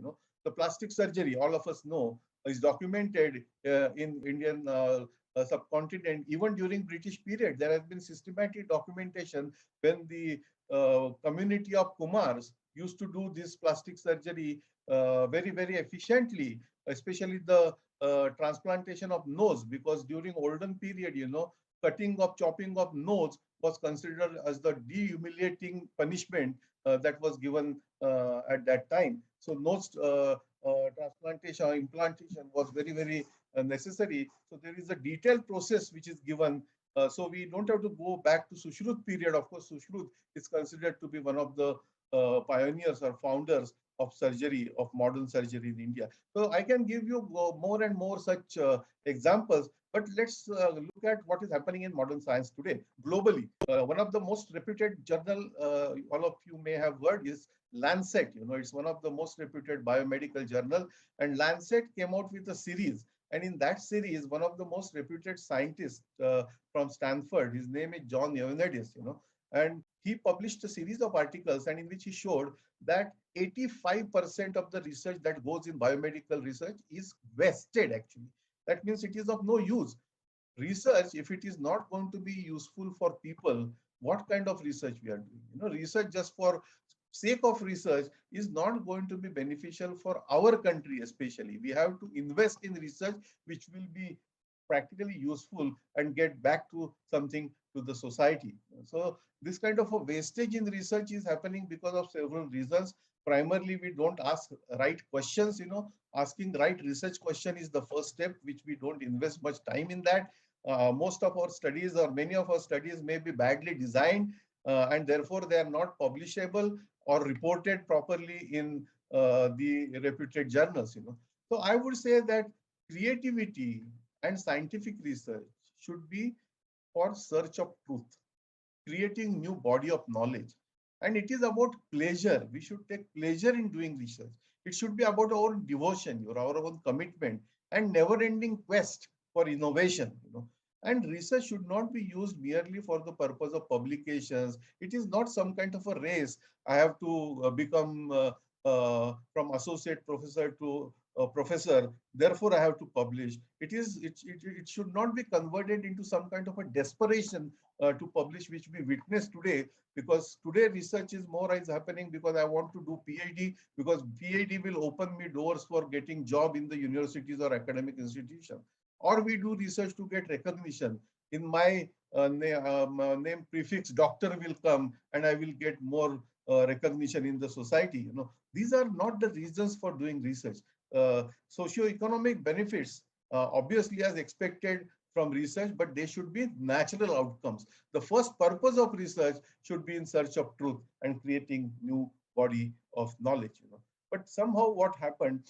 the plastic surgery, all of us know, is documented in Indian subcontinent. Even during British period, there has been systematic documentation when the community of Kumars used to do this plastic surgery very, very efficiently, especially the transplantation of nose, because during olden period, chopping of nose was considered as the dehumiliating punishment that was given at that time. So nose transplantation or implantation was very, very necessary. So there is a detailed process which is given. So we don't have to go back to Sushruta period. Of course, Sushruta is considered to be one of the pioneers or founders of surgery, of modern surgery in India. So I can give you more and more such examples, but let's look at what is happening in modern science today globally. One of the most reputed journal, all of you may have heard, is Lancet. It's one of the most reputed biomedical journal, and Lancet came out with a series. And in that series, one of the most reputed scientists from Stanford, his name is John Ioannidis, and he published a series of articles and in which he showed that 85% of the research that goes in biomedical research is wasted actually. That means it is of no use. Research, if it is not going to be useful for people, what kind of research we are doing? Research just for sake of research is not going to be beneficial for our country especially. We have to invest in research which will be practically useful and get back to something to the society. So this kind of a wastage in research is happening because of several reasons. Primarily, we don't ask right questions. Asking right research question is the first step, which we don't invest much time in that. Most of our studies or many of our studies may be badly designed and therefore they are not publishable or reported properly in the reputed journals. So I would say that creativity and scientific research should be for search of truth, creating new body of knowledge. And it is about pleasure. We should take pleasure in doing research. It should be about our own devotion, our own commitment, and never-ending quest for innovation. And research should not be used merely for the purpose of publications. It is not some kind of a race. I have to become from associate professor to professor, therefore I have to publish. It should not be converted into some kind of a desperation to publish, which we witness today, because today research is more is happening because I want to do PhD, because PhD will open me doors for getting job in the universities or academic institution. or we do research to get recognition. In my name prefix, doctor will come and I will get more recognition in the society. These are not the reasons for doing research. Socio-economic benefits, obviously as expected from research, but they should be natural outcomes. The first purpose of research should be in search of truth and creating new body of knowledge. But somehow what happened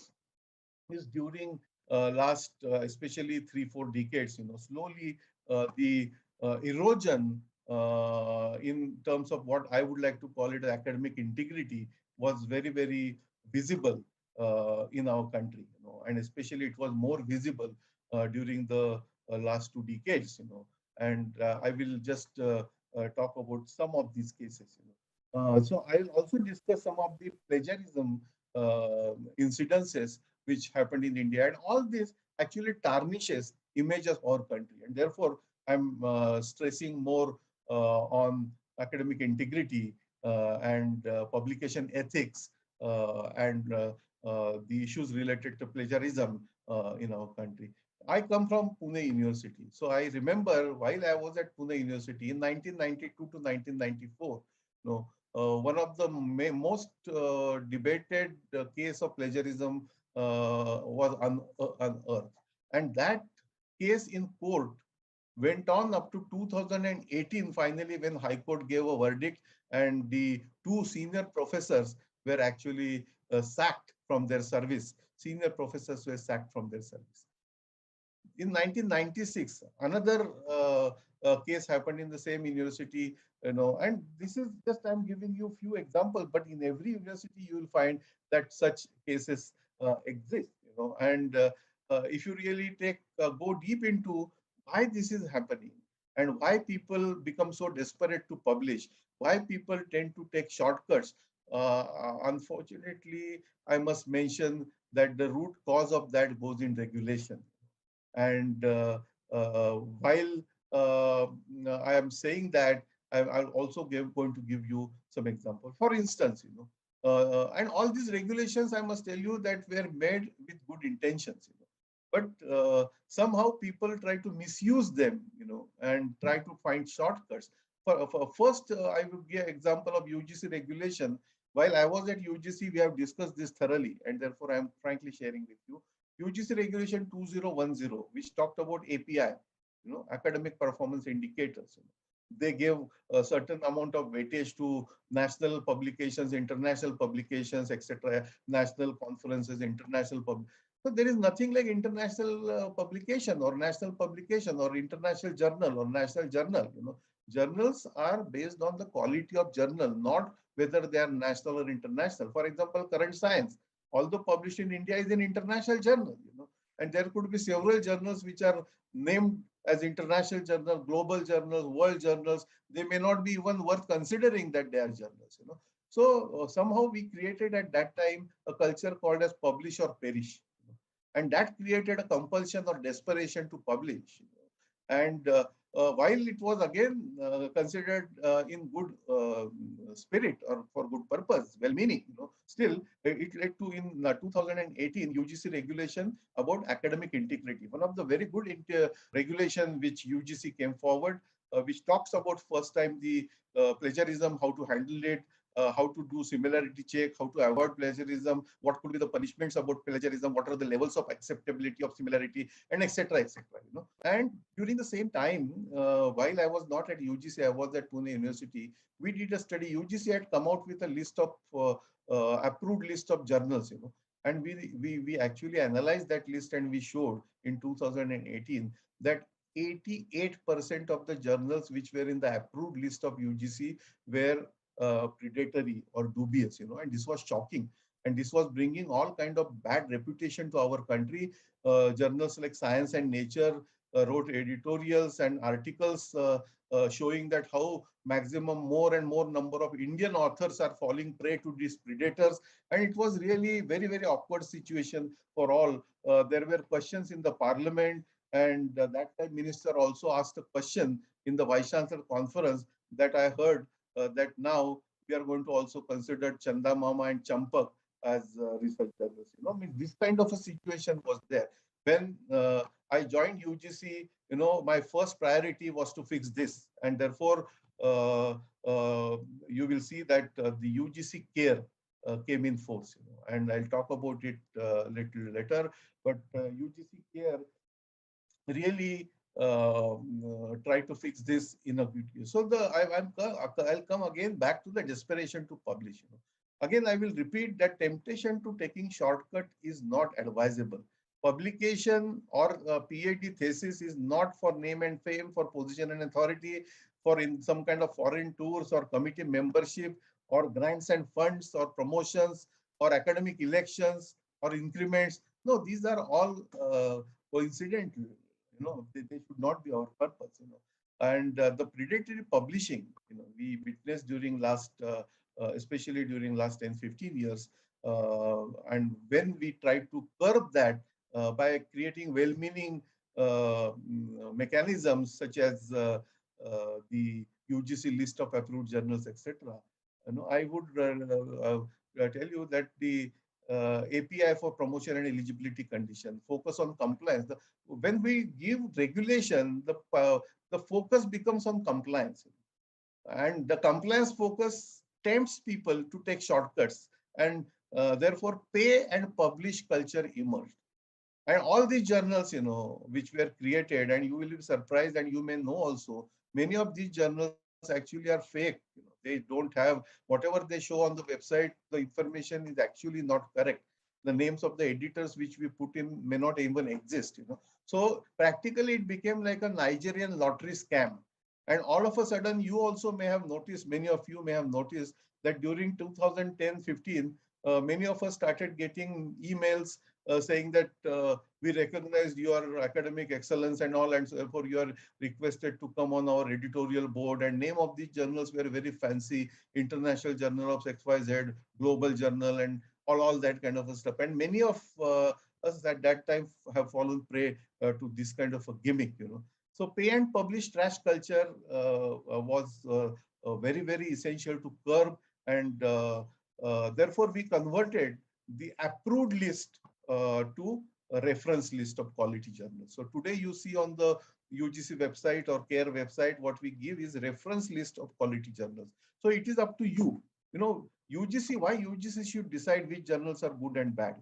is during last, especially 3-4 decades, slowly the erosion in terms of what I would like to call it academic integrity was very, very visible in our country, and especially it was more visible during the last 2 decades, and I will just talk about some of these cases. So I'll also discuss some of the plagiarism incidences which happened in India, and all this actually tarnishes image of our country, and therefore I'm stressing more on academic integrity and publication ethics and the issues related to plagiarism in our country. I come from Pune University. So I remember while I was at Pune University in 1992 to 1994, one of the most debated case of plagiarism was unearthed. And that case in court went on up to 2018, finally, when High Court gave a verdict and the 2 senior professors were actually sacked from their service. Senior professors were sacked from their service. In 1996, another case happened in the same university, and this is just, I'm giving you a few examples, but in every university you will find that such cases exist, and if you really go deep into why this is happening and why people become so desperate to publish, why people tend to take shortcuts, unfortunately, I must mention that the root cause of that goes in regulation. And while I am saying that, I'll also going to give you some examples. For instance, and all these regulations, I must tell you that were made with good intentions, but somehow people try to misuse them, and try to find shortcuts. First, I will give an example of UGC regulation. While I was at UGC, we have discussed this thoroughly, and therefore I am frankly sharing with you. UGC regulation 2010, which talked about API, academic performance indicators. They gave a certain amount of weightage to national publications, international publications, etc., national conferences, international So there is nothing like international publication or national publication or international journal or national journal. Journals are based on the quality of journal, not whether they are national or international. For example, Current Science, although published in India, is an international journal, and there could be several journals which are named as international journal, global journals, world journals. They may not be even worth considering that they are journals, So somehow we created at that time a culture called as publish or perish, and that created a compulsion or desperation to publish. And while it was again considered in good spirit or for good purpose, well-meaning, still it led to in 2018 UGC regulation about academic integrity. One of the very good regulation which UGC came forward, which talks about first time the plagiarism, how to handle it, how to do similarity check, how to avoid plagiarism, what could be the punishments about plagiarism, what are the levels of acceptability of similarity, and etc., etc. And during the same time, while I was not at UGC, I was at Pune University. We did a study. UGC had come out with a list of approved list of journals, and we actually analyzed that list, and we showed in 2018 that 88% of the journals which were in the approved list of UGC were predatory or dubious, and this was shocking. And this was bringing all kind of bad reputation to our country. Journals like Science and Nature wrote editorials and articles showing that how maximum more and more number of Indian authors are falling prey to these predators. And it was really very, very awkward situation for all. There were questions in the parliament, and that time minister also asked a question in the Vice Chancellor conference that I heard that now we are going to also consider Chanda Mama and Champak as research journalists. I mean, this kind of a situation was there. When I joined UGC, my first priority was to fix this. And therefore, you will see that the UGC care came in force, and I'll talk about it little later. But UGC care really try to fix this in a video. So I'll come again back to the desperation to publish. Again, I will repeat that temptation to taking shortcut is not advisable. Publication or PhD thesis is not for name and fame, for position and authority, for in some kind of foreign tours or committee membership or grants and funds or promotions or academic elections or increments. No, these are all coincidental. They should not be our purpose. And the predatory publishing, we witnessed during last, especially during last 10, 15 years. And when we try to curb that by creating well-meaning mechanisms such as the UGC list of approved journals, etc. I would tell you that the API for promotion and eligibility condition, focus on compliance. When we give regulation, the focus becomes on compliance. And the compliance focus tempts people to take shortcuts, and therefore pay and publish culture emerged. And all these journals, which were created, and you will be surprised, and you may know also, many of these journals actually are fake. They don't have whatever they show on the website. The information is actually not correct. The names of the editors which we put in may not even exist. So practically, it became like a Nigerian lottery scam. And all of a sudden, you also may have noticed, many of you may have noticed that during 2010-15, many of us started getting emails saying that we recognized your academic excellence and all, and so therefore you are requested to come on our editorial board. And name of these journals were very fancy: International Journal of XYZ, Global Journal, and all that kind of stuff. And many of us at that time have fallen prey to this kind of a gimmick. So pay and publish trash culture was very, very essential to curb, and therefore we converted the approved list to a reference list of quality journals. So today you see on the UGC website or CARE website, what we give is reference list of quality journals. So it is up to you. UGC, why UGC should decide which journals are good and bad?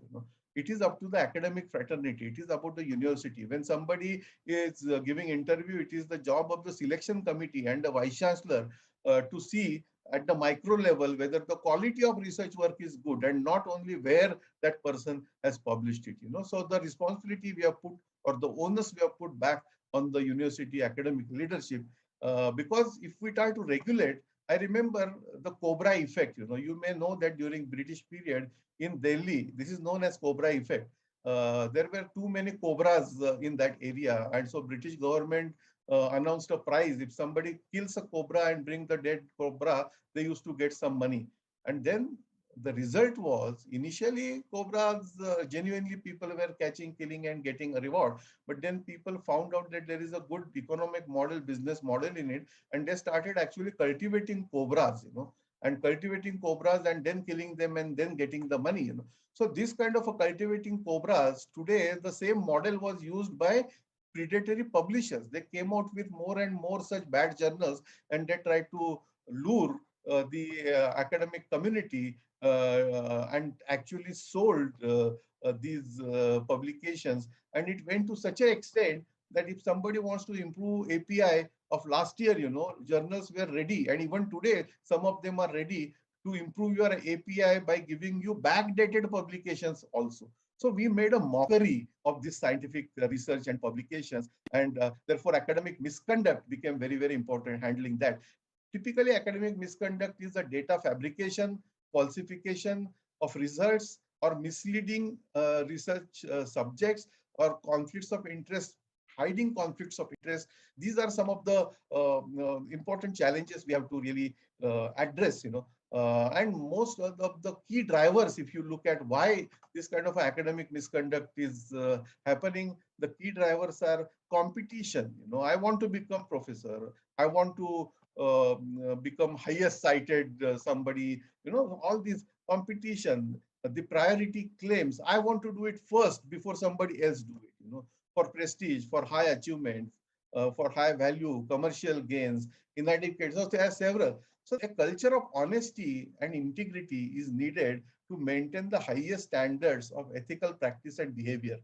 It is up to the academic fraternity. It is about the university. When somebody is giving interview, it is the job of the selection committee and the vice chancellor to see at the micro level whether the quality of research work is good, and not only where that person has published it. So the responsibility we have put, or the onus we have put back on the university academic leadership, because if we try to regulate, I remember the Cobra effect. You may know that during British period in Delhi, this is known as Cobra effect. There were too many cobras in that area, and so British government announced a prize. If somebody kills a cobra and bring the dead cobra, they used to get some money. And then the result was, initially cobras, genuinely people were catching, killing, and getting a reward. But then people found out that there is a good economic model, business model in it, and they started actually cultivating cobras, and cultivating cobras and then killing them and then getting the money. So this kind of a cultivating cobras, today the same model was used by predatory publishers. They came out with more and more such bad journals, and they tried to lure the academic community and actually sold these publications. And it went to such an extent that if somebody wants to improve API of last year, journals were ready. And even today, some of them are ready to improve your API by giving you backdated publications also. So we made a mockery of this scientific research and publications, and therefore academic misconduct became very, very important, handling that. Typically, academic misconduct is a data fabrication, falsification of results, or misleading research subjects, or conflicts of interest, hiding conflicts of interest. These are some of the important challenges we have to really address, and most of the key drivers, if you look at why this kind of academic misconduct is happening, the key drivers are competition. I want to become professor. I want to become highest cited somebody, all these competition, the priority claims. I want to do it first before somebody else do it, for prestige, for high achievement, for high value, commercial gains, inadequate. So there are several. So a culture of honesty and integrity is needed to maintain the highest standards of ethical practice and behavior.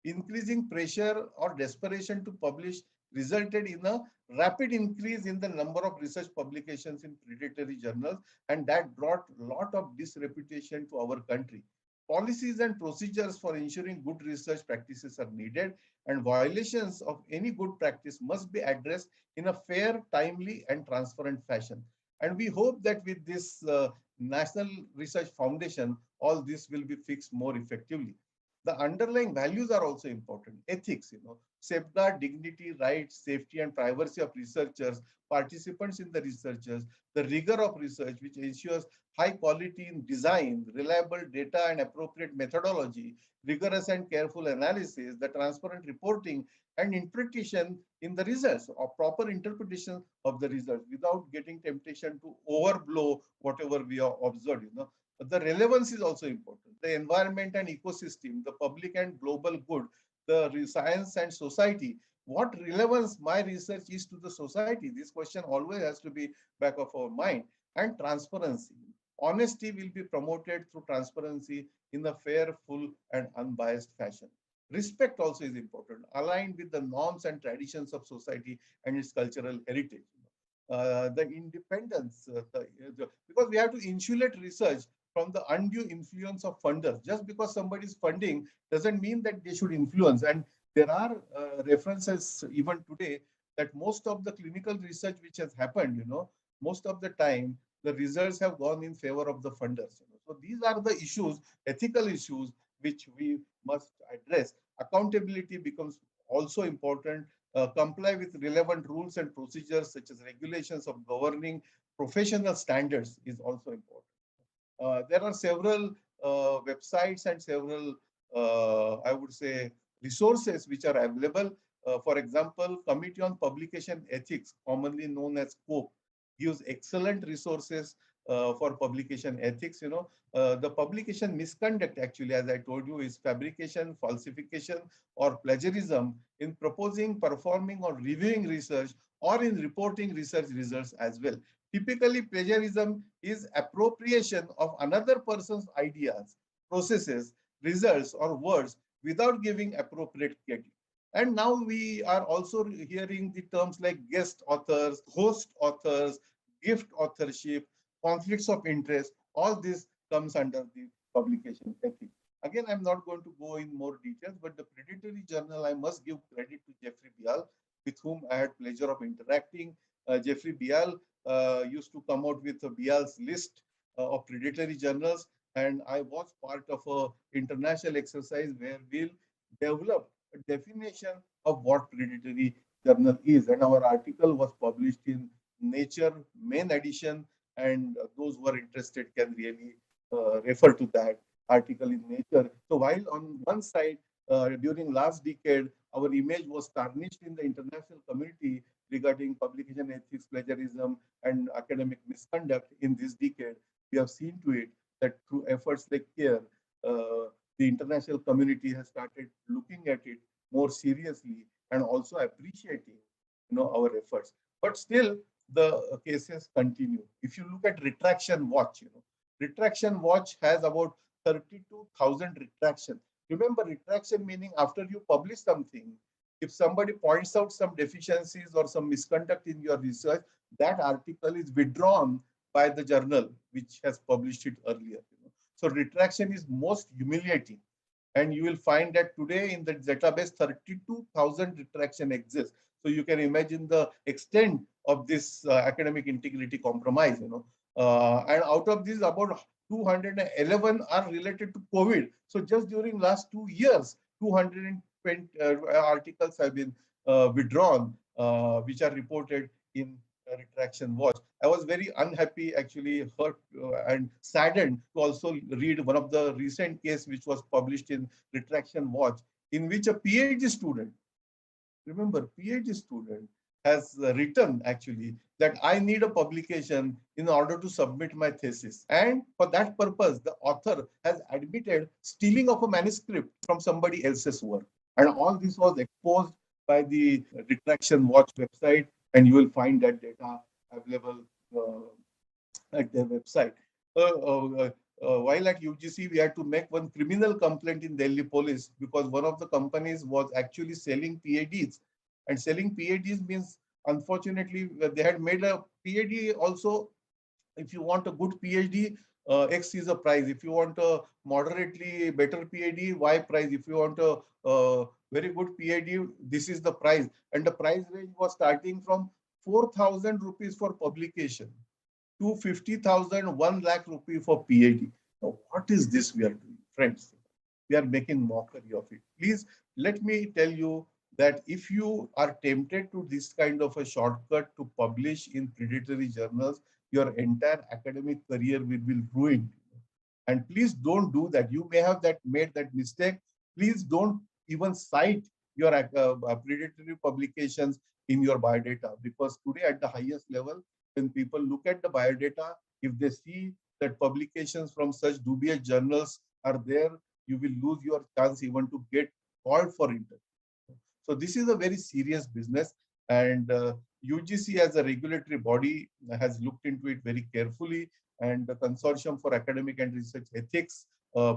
Increasing pressure or desperation to publish resulted in a rapid increase in the number of research publications in predatory journals, and that brought a lot of disreputation to our country. Policies and procedures for ensuring good research practices are needed, and violations of any good practice must be addressed in a fair, timely, and transparent fashion. And we hope that with this National Research Foundation, all this will be fixed more effectively. The underlying values are also important. Ethics, safeguard dignity, rights, safety, and privacy of researchers, participants in the researchers, the rigor of research, which ensures high quality in design, reliable data and appropriate methodology, rigorous and careful analysis, the transparent reporting and interpretation in the results, or proper interpretation of the results without getting temptation to overblow whatever we have observed. The relevance is also important. The environment and ecosystem, the public and global good, the science and society. What relevance my research is to the society? This question always has to be back of our mind. And transparency. Honesty will be promoted through transparency in a fair, full, and unbiased fashion. Respect also is important, aligned with the norms and traditions of society and its cultural heritage. The independence, because we have to insulate research from the undue influence of funders. Just because somebody is funding doesn't mean that they should influence. And there are references even today that most of the clinical research which has happened, most of the time the results have gone in favor of the funders. So these are the issues, ethical issues, which we must address. Accountability becomes also important. Comply with relevant rules and procedures such as regulations of governing professional standards is also important. There are several websites and several, I would say, resources which are available. For example, Committee on Publication Ethics, commonly known as COPE, gives excellent resources for publication ethics. The publication misconduct, actually, as I told you, is fabrication, falsification, or plagiarism in proposing, performing, or reviewing research, or in reporting research results as well. Typically, plagiarism is appropriation of another person's ideas, processes, results, or words without giving appropriate credit. And now we are also hearing the terms like guest authors, host authors, gift authorship, conflicts of interest. All this comes under the publication ethics. Again, I'm not going to go in more details, but the predatory journal, I must give credit to Jeffrey Bial, with whom I had pleasure of interacting. Jeffrey Bial used to come out with a Bial's list of predatory journals, and I was part of an international exercise where we'll develop a definition of what predatory journal is, and our article was published in Nature main edition, and those who are interested can really refer to that article in Nature. So while on one side, during last decade, our image was tarnished in the international community regarding publication ethics, plagiarism, and academic misconduct in this decade, we have seen to it that through efforts like CARE, the international community has started looking at it more seriously and also appreciating, our efforts. But still, the cases continue. If you look at Retraction Watch, Retraction Watch has about 32,000 retractions. Remember, retraction meaning after you publish something, if somebody points out some deficiencies or some misconduct in your research, that article is withdrawn by the journal which has published it earlier. So retraction is most humiliating. And you will find that today in the database, 32,000 retraction exists. So you can imagine the extent of this academic integrity compromise, and out of these, about 211 are related to COVID. So just during last 2 years, 220 articles have been withdrawn, which are reported in Retraction Watch. I was very unhappy, actually hurt and saddened to also read one of the recent case which was published in Retraction Watch, in which a PhD student, remember, PhD student has written actually that I need a publication in order to submit my thesis. And for that purpose, the author has admitted stealing of a manuscript from somebody else's work. And all this was exposed by the Retraction Watch website, and you will find that data available at their website. While at UGC, we had to make one criminal complaint in Delhi police because one of the companies was actually selling PADs. And selling PADs means, unfortunately, they had made a PAD also. If you want a good PhD, X is a price. If you want a moderately better PhD, Y price. If you want a very good PhD, this is the price. And the price range was starting from 4,000 rupees for publication to 50,000, 1 lakh rupee for PhD. Now, what is this we are doing, friends? We are making mockery of it. Please let me tell you that if you are tempted to this kind of a shortcut to publish in predatory journals, your entire academic career will be ruined. And please don't do that. You may have made that mistake. Please don't even cite your predatory publications in your biodata, because today at the highest level, when people look at the biodata, if they see that publications from such dubious journals are there, you will lose your chance even to get called for interview. So this is a very serious business, and UGC as a regulatory body has looked into it very carefully, and the Consortium for Academic and Research Ethics,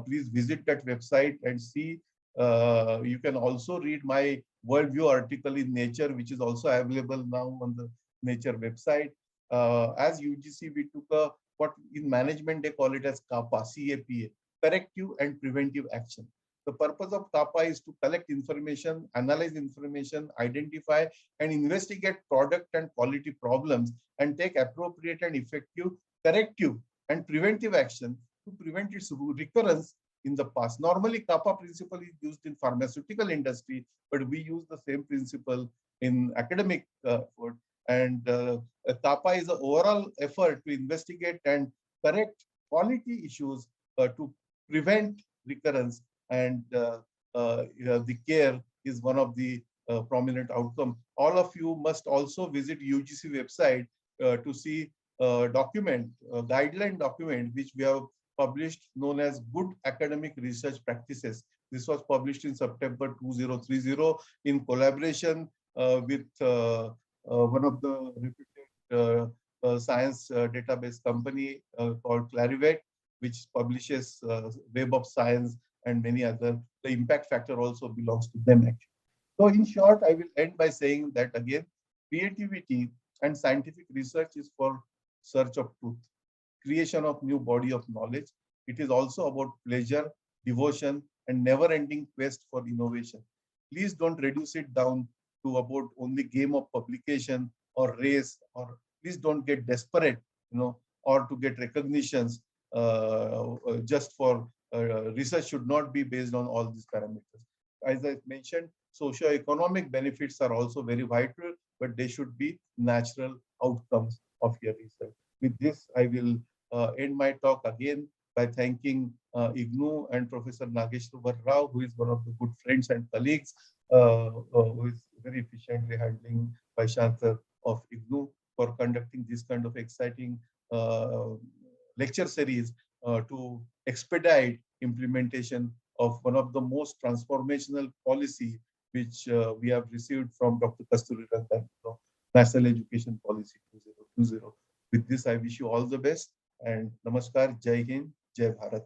please visit that website and see. You can also read my worldview article in Nature, which is also available now on the Nature website. As UGC, we took a, what in management they call it as CAPA, CAPA, corrective and preventive action. The purpose of CAPA is to collect information, analyze information, identify and investigate product and quality problems, and take appropriate and effective corrective and preventive action to prevent its recurrence in the past. Normally, CAPA principle is used in pharmaceutical industry, but we use the same principle in academic work. And CAPA is an overall effort to investigate and correct quality issues to prevent recurrence, and the care is one of the prominent outcome. All of you must also visit UGC website to see document, guideline document, which we have published, known as Good Academic Research Practices. This was published in September 2030 in collaboration with one of the reputed science database company called Clarivate, which publishes Web of Science and many other. The impact factor also belongs to them, actually. So in short, I will end by saying that again, creativity and scientific research is for search of truth, creation of new body of knowledge. It is also about pleasure, devotion, and never-ending quest for innovation. Please don't reduce it down to about only game of publication or race, or please don't get desperate, or to get recognitions just for research should not be based on all these parameters. As I mentioned, socio-economic benefits are also very vital, but they should be natural outcomes of your research. With this, I will end my talk again by thanking IGNOU and Professor Nageshwar Rao, who is one of the good friends and colleagues, who is very efficiently handling Vice Chancellor of IGNOU, for conducting this kind of exciting lecture series to expedite implementation of one of the most transformational policy which we have received from Dr. Kasturi Rangan, National Education Policy 2020. With this, I wish you all the best, and Namaskar, Jai Hind, Jai Bharat.